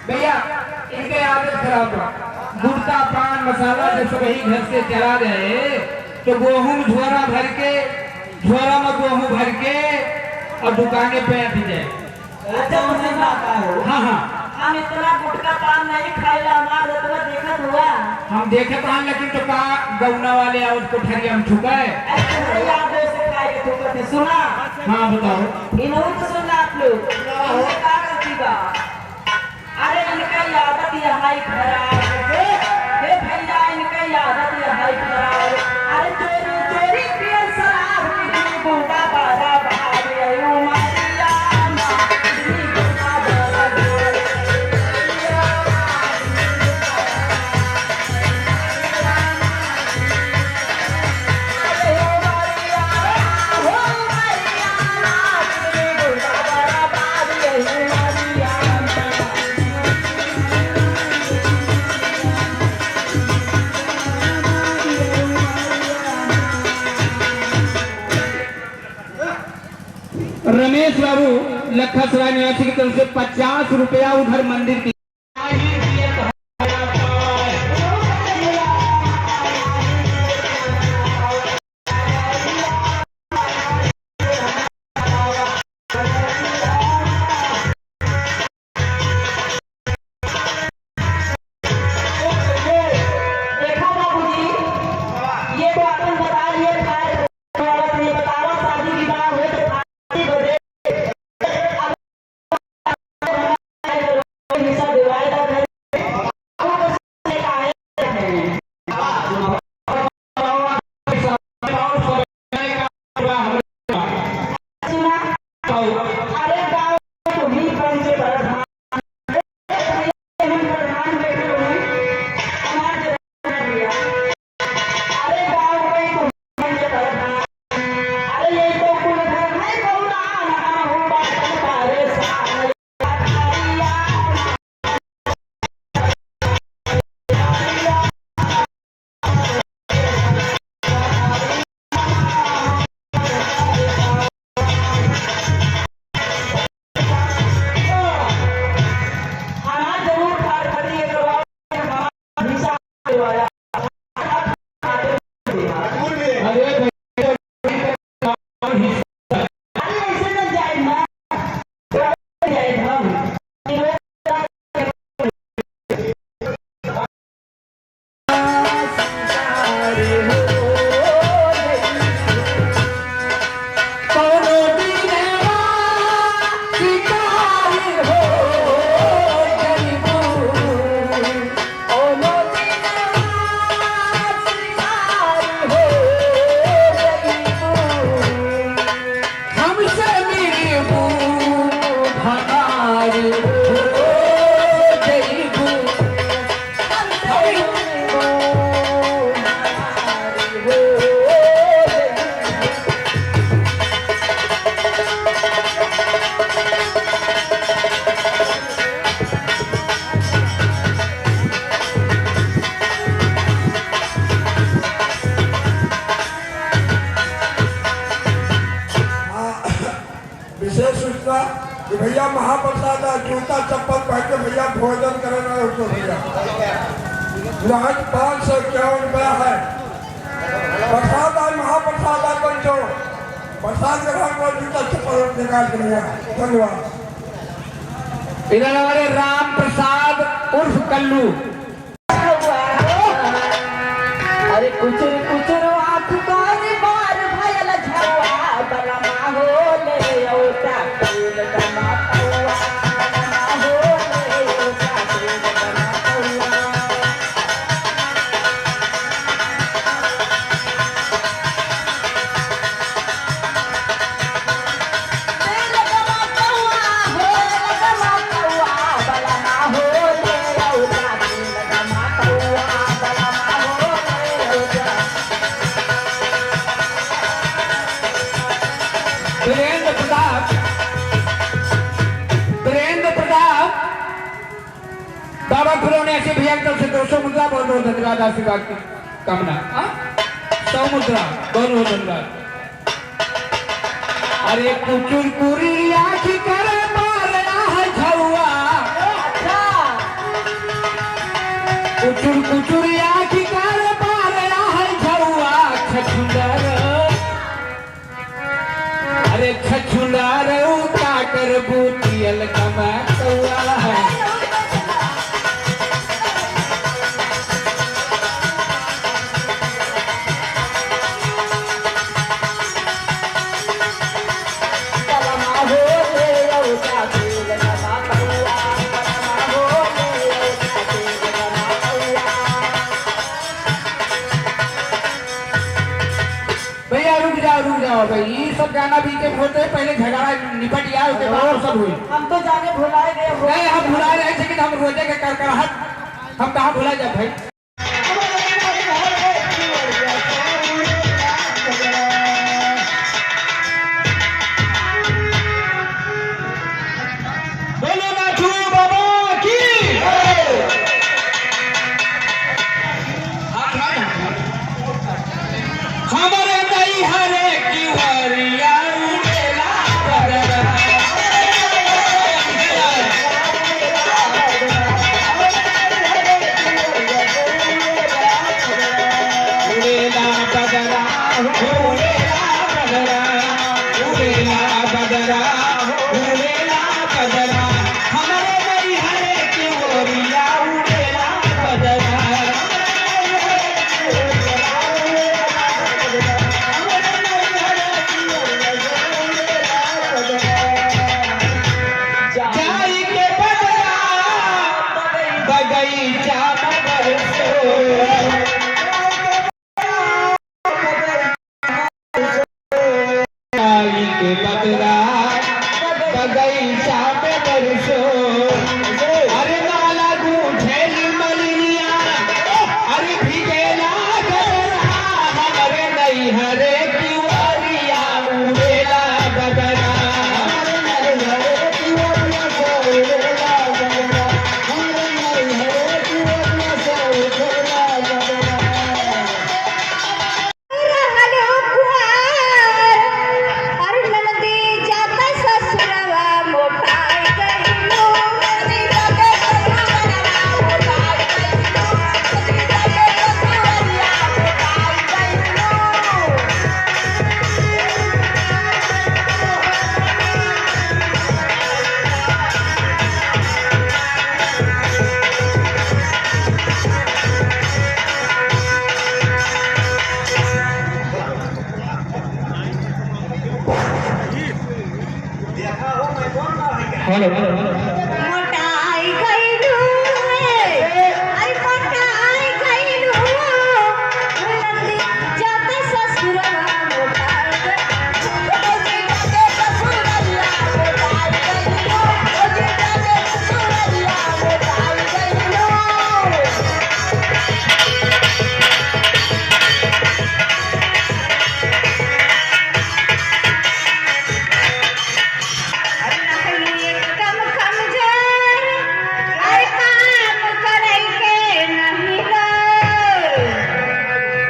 भैया इनके आदत खराब हुआ, गुटखा पान मसाला जब सब यही घर से चला गए तो गेहूं झोरा भर के, झोरा में गेहूं भर के और दुकाने पे हट जाए। अच्छा मुझे बात है। हाँ हाँ हम इतना गुटखा पान नहीं खाएला, हमारा रतवा देखत हुआ। हम देखे पान, लेकिन तो का गौना वाले और कोठरिया में छुपाए। ऐसे यादों से खाए के ठोकर थे। सुना? हाँ बताओ। इन्हों तो सुनना आप लोग। इन्हों का करती बा। अरे इनका आदत यह है खराब। हे भैया इनका आदत यह है खराब। अरे चोरी चोरी पिए शराब की गुंडा बारा बाहर आयो मारिया ना इतनी गुंडा बारा रमेश बाबू लखसराय निवासी की तरफ से 50 रुपया उधर मंदिर की। देखो बाबूजी, ये तो अपन बता लिए खाए नहीं बतावा शादी विवाह हुए तो शादी बदे हिस्सा दिवाएगा सुना? अरे गाँव तो भी बन के प्रधान प्रधान बैठे हुए समाज दिया। अरे गाँव में तो बन के प्रधान। अरे ये तो कुल धर्म है गौड़ा ना हो बात पारे सारे हमारा जरूर खाड़ खड़ी है करवा हिस्सा दिवाया। अरे ऐसे न जाए ना जाए हम हमसे मेरी भगारी हो जईबू, विशेष सूचना कि भैया महाप्रसाद जूता चप्पल पहन के भैया भोजन करना है उसको भैया लहज 551 रुपया है। प्रसाद आज महाप्रसाद आज बच्चों प्रसाद के घर पर जूता चप्पल निकाल के भैया धन्यवाद। इधर हमारे राम प्रसाद उर्फ कल्लू। अरे कुचुर कुचुर आँख कोनी बार भयल झवा बलमा हो ले औटा फूल कमा पौआ बलमा हो ले औटा फूल कमा पौआ। ले कमा पौआ हो ले कमा पौआ बलमा हो ले औटा फूल कमा पौआ बलमा हो ले औटा। वीरेंद्र प्रताप, वीरेंद्र प्रताप बाबा खुलौने ऐसे भैया की तरफ से 200 मुद्रा बहुत बहुत धन्यवाद, आशीर्वाद की कामना। 100 मुद्रा बहुत बहुत धन्यवाद। अरे कुचुर कुरी आँख करे मारना है झौआ, अच्छा कुचुर कुचुर आखी कार पार है झरुआ छछुंदर अरे छछुंदर काकर बूटियल कमा कौआ है रुक जाओ भाई ये सब गाना भी के होते पहले झगड़ा निपट गया उसके बाद सब हुई हम तो जाने भुलाए गए हो नहीं हम भुला रहे थे कि हम रोजे के करकराहट हम कहाँ भुला जाए भाई बोलो नाथू बाबा की हमारे नहीं हरे की वरिया उड़ेला बदरा उड़ेला बदरा उड़ेला बदरा उड़ेला बदरा उड़ेला बदरा हमारे नहीं हरे की वरिया उड़ेला बदरा जाई के बदला बगीचा बरसो जाई के बदला बगीचा में बरसो अरे नाला गूठेली मलिया अरे भिगेला गदरा हमारे नहीं हरे की वारिया उड़ेला बदरा हेलो मोटाई गइलू अरे मोटाई गइलू नंदी जाते ससुरवा मोटाई जाते ससुरवा मोटाई गइलू जाते ससुरवा मोटाई गइलू एकदम कमजोर अरे काम करे के नहीं डर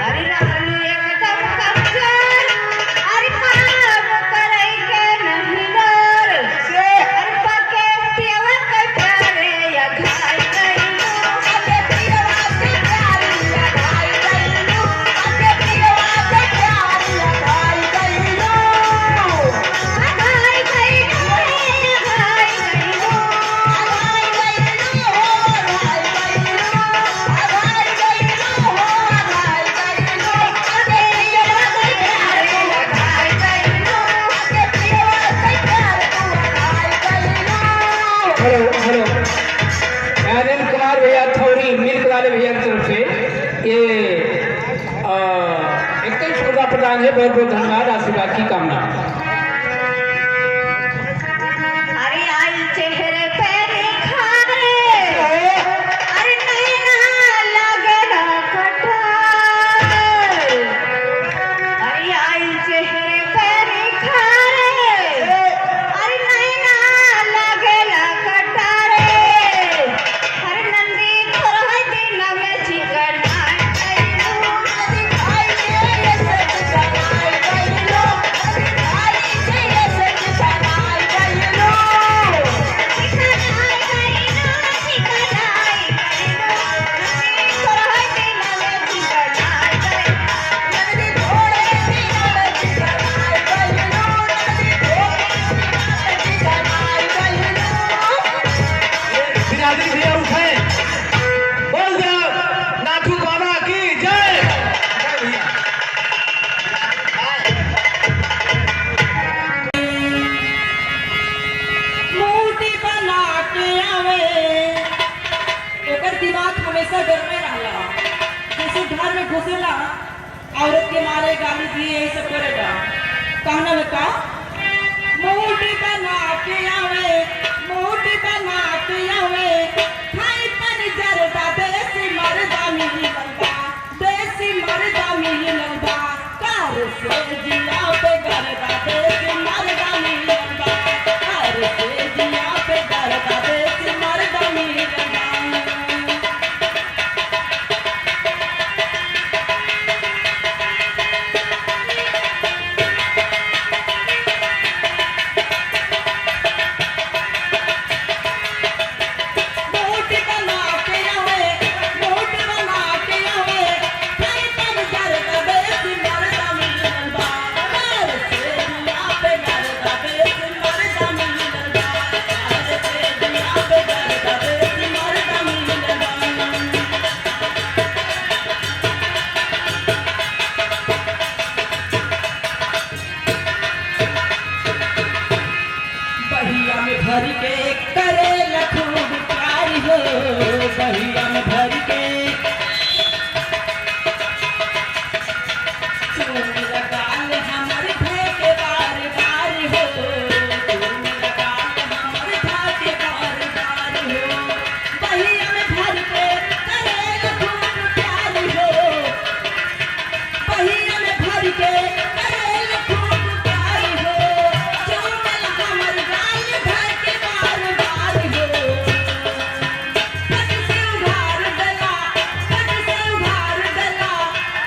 अरे रहलू एकदम कमजोर अरे काम करे के नहीं डर अरे पके पियवा के प्यारे या खाई गइलू पके पियवा के प्यारे या खाई गइलू पके पियवा के प्यारे या खाई गइलू खाई गइलू हेलो हेलो अनिल कुमार भैया थौरी मिल्क वाले भैया की तरफ से ये 21 रुपया प्रदान है बहुत बहुत धन्यवाद आशीर्वाद की कामना अरे आई चेहरे पे निखारे अरे नैना लगे ना कठोर अरे आई चेहरे पे निखारे अरे नैना लगे ना कटारे हर नंदी थोड़ा दिन में चिकन आई गइलू नदी खाई के ये सब चिकन आई गइलू यादव भैया उठे, बोल दो नाथू बाबा की जय। भैया मूर्ति बना के आवे ओकर दिमाग हमेशा डर में रहला, जैसे घर में घुसेला औरत के मारे गाली दिए यही सब करेगा। कहना बता मूर्ति बना के आवे, मूर्ति बना के आवे, खाई पर जरदा देसी मर्दा मिली लंबा, देसी मर्दा मिली लंबा, कार से जिया पे गरदा देसी मर्दा मिली लंबा, कार से जिया पे गरदा देसी मर्दा मिली लंबा। भर के करे लखूब प्यार हो, बहिया में भर के चूम लगाल हमर के बार बार हो, चूम लगाल हमर के बार बार हो, बहिया में भर के करे लखूब प्यार हो, बहिया में भर के करे लखूब प्यार हो, चूम हमर गाल भर के बार बार हो, फट से उधार दला, फट से उधार दला,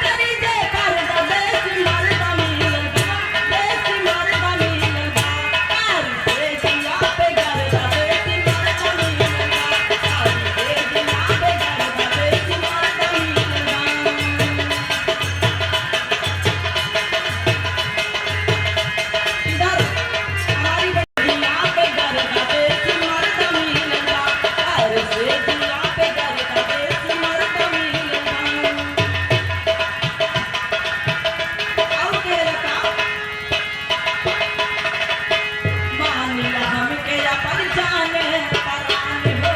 करी दे कर दा देसी मर्दा मिलल बा, देसी मर्दा मिलल बा, कार से जिया पे गरदा देसी मर्दा मिलल बा, कार से जिया पे गरदा देसी मर्दा मिलल बा। इधर हमारी बड़िया पे गरदा देसी मर्दा मिलल बा, कार से जिया पे गरदा देसी मर्दा मिलल बा। और तेरा काम मानिला हमके अपन जान परान हो,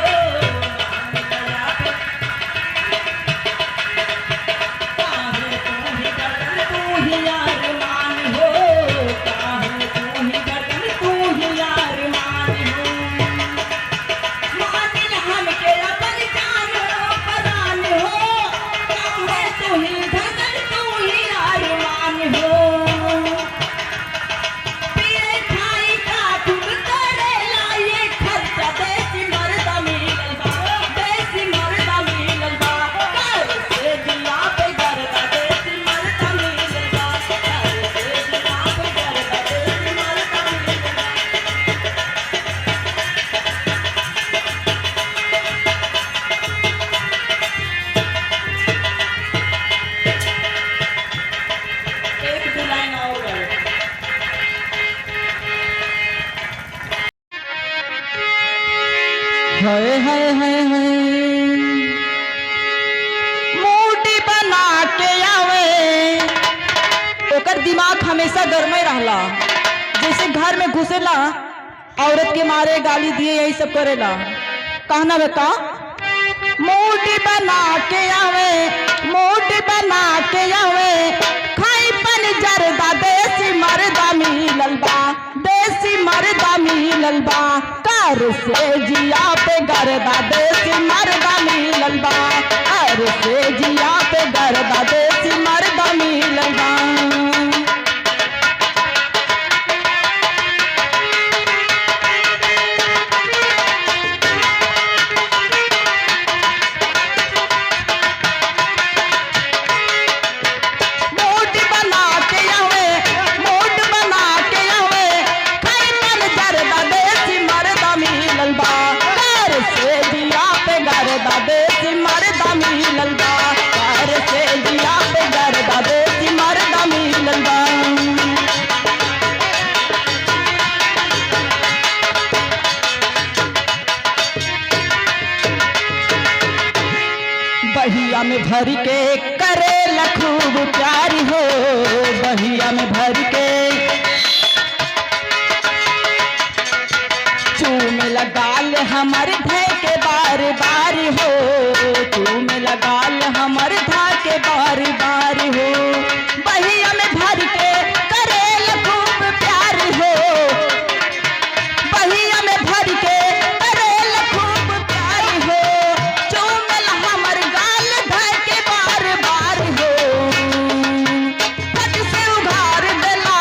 मानिला पे काहे तू ही गगन तू ही अरमान हो, काहे तू ही गगन तू ही अरमान हो, मानिला हमके अपन जान परान हो, काहे तू ही गगन तू ही अरमान हो। पिए खाई का तुम करेला ये खर्चा देसी मर्दा मिलल बा, देसी मर्दा मिलल बा, कार से जिया पे गरदा देसी मर्दा मिलल बा, कार से जिया पे गरदा देसी मर्दा मिलल बा। एक दो लाइन और है। हाय हाय हाय हाय, मूर्ति बना के आवे ओकर दिमाग हमेशा गरमे रहला, जैसे घर में घुसेला औरत के मारे गाली दिए यही सब करेला। कहना बता मूर्ति बना के आवे, मूर्ति बना के आवे, खाई पन जरदा देसी मर्दा मिलल बा, देसी मर्दा मिलल बा, कार से जिया पे गरदा देसी मर्दा मिलल बा, कार से जिया पे गरदा देसी मर्दा मिलल बा। मूर्ति बना के आवे, मूर्ति बना के आवे, खाई पन जरदा देसी मर्दा मिलल बा, कार से जिया पे गरदा देसी मर्दा मिलल बा, कार से जिया पे गरदा देसी मर्दा मिलल बा। बहिया में भर के करे खूब प्यार हो, बहिया में भर के चूमे लगाल हमारे धै के बार बार हो, चूमे लगाल हमारे धा के बार बार हो, बहिया में भर के करे खूब प्यार हो, बहिया में भर के करे खूब प्यार हो, चूमल हमर गाल धै के बार बार हो, फट से उघार देला,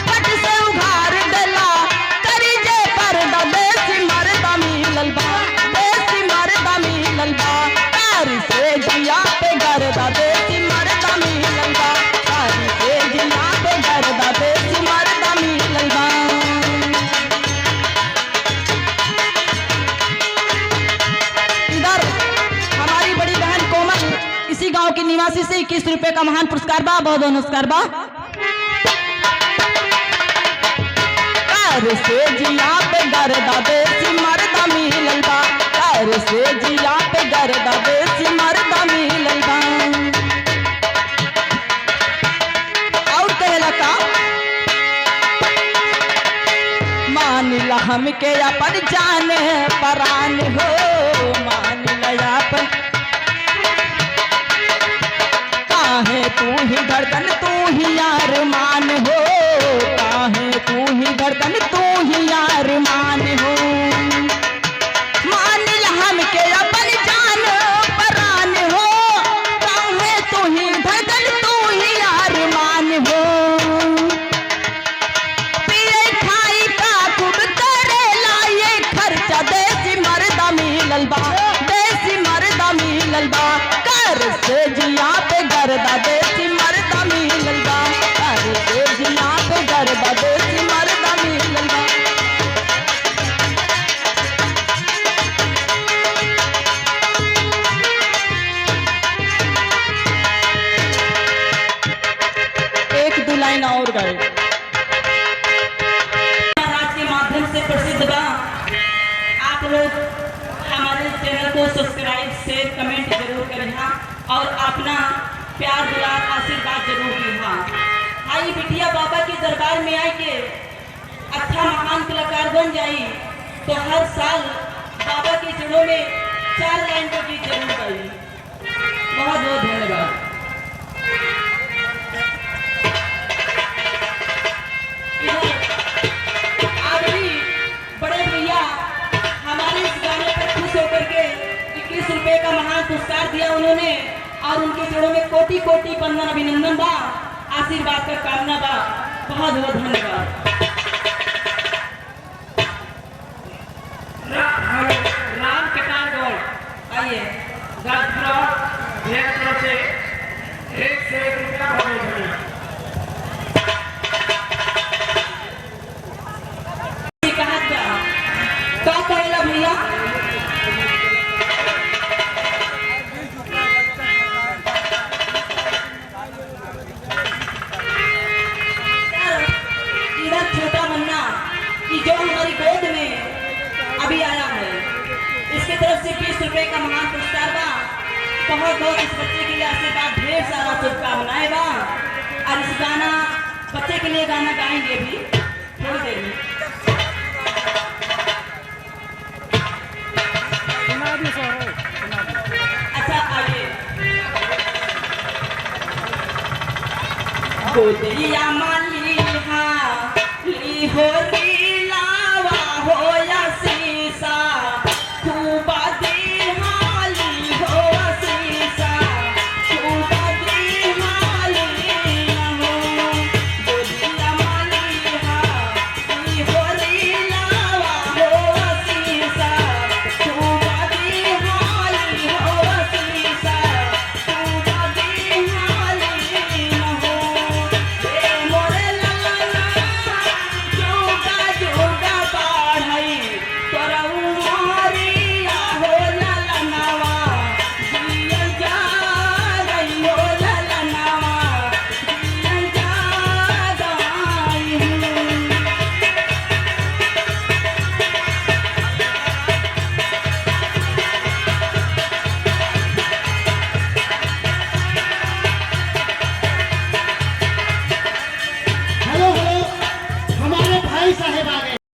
फट से उघार देला, करी जे पर्दा देसी मर्दा मिलल बा, देसी मर्दा मिलल बा, कार से जिया पे गर्दा देसी मर्दा मिलल बा, कार से जिया पे गर्दा देसी मर्दा मिलल बा। इधर हमारी बड़ी बहन कोमल इसी गांव की निवासी से 21 रुपए का महान पुरस्कार बा, बहुत बहुत नमस्कार बा। कार से जिया पे गर्दा देसी मर्दा मिलल बा, कार से जिया पे गर्दा देसी मर्दा मिलल बा। और कहला का मान ला हमके अपन जान परान हो, मान ला अपन काहे तू ही धड़कन तू ही यार मान हो, काहे तू ही धड़कन तू ही यार मान हो, मान ला हमके अपन जान परान हो, काहे तू ही धड़कन तू ही यार मान हो, पिए खाई का खूब करे लाए खर्चा देसी मर्दा मिलल बा, देसी मर्दा मिलल बा, कर से जिया पे गर्दा देसी मर्दा मिलल बा, कर से जिया पे गर्दा देसी मर्दा मिलल बा। एक दो लाइन और गए महाराज के माध्यम से प्रसिद्ध बा। आप लोग हमारे चैनल को सब्सक्राइब शेयर कमेंट जरूर करें और अपना प्यार दुलार आशीर्वाद जरूर दें। आई बिटिया बाबा के दरबार में आई के अच्छा महान कलाकार बन जाई तो हर साल बाबा के जड़ों में 4 लाइन का गीत जरूर गाई। बहुत बहुत धन्यवाद। आज भी बड़े भैया हमारे इस गाने पर खुश होकर के 21 रुपए का महान पुरस्कार दिया उन्होंने और उनके जड़ों में कोटि कोटि वंदन अभिनंदन बा, आशीर्वाद का कामना बा। बहुत बहुत धन्यवाद। राम किसान गौड़ आइए मेरे तरफ से 1 से 1 रुपया क्या कहेला भैया? इधर छोटा मन्ना कि जो हमारी गोद में अभी आया है, इसके तरफ से 20 रुपए का महान पुरस्कार बा। बहुत बहुत इस बच्चे के लिए आशीर्वाद, ढेर सारा शुभकामनाएं बा। और इस गाना बच्चे के लिए गाना गाएंगे भी थोड़ी देर में। अच्छा आइए। गोदिया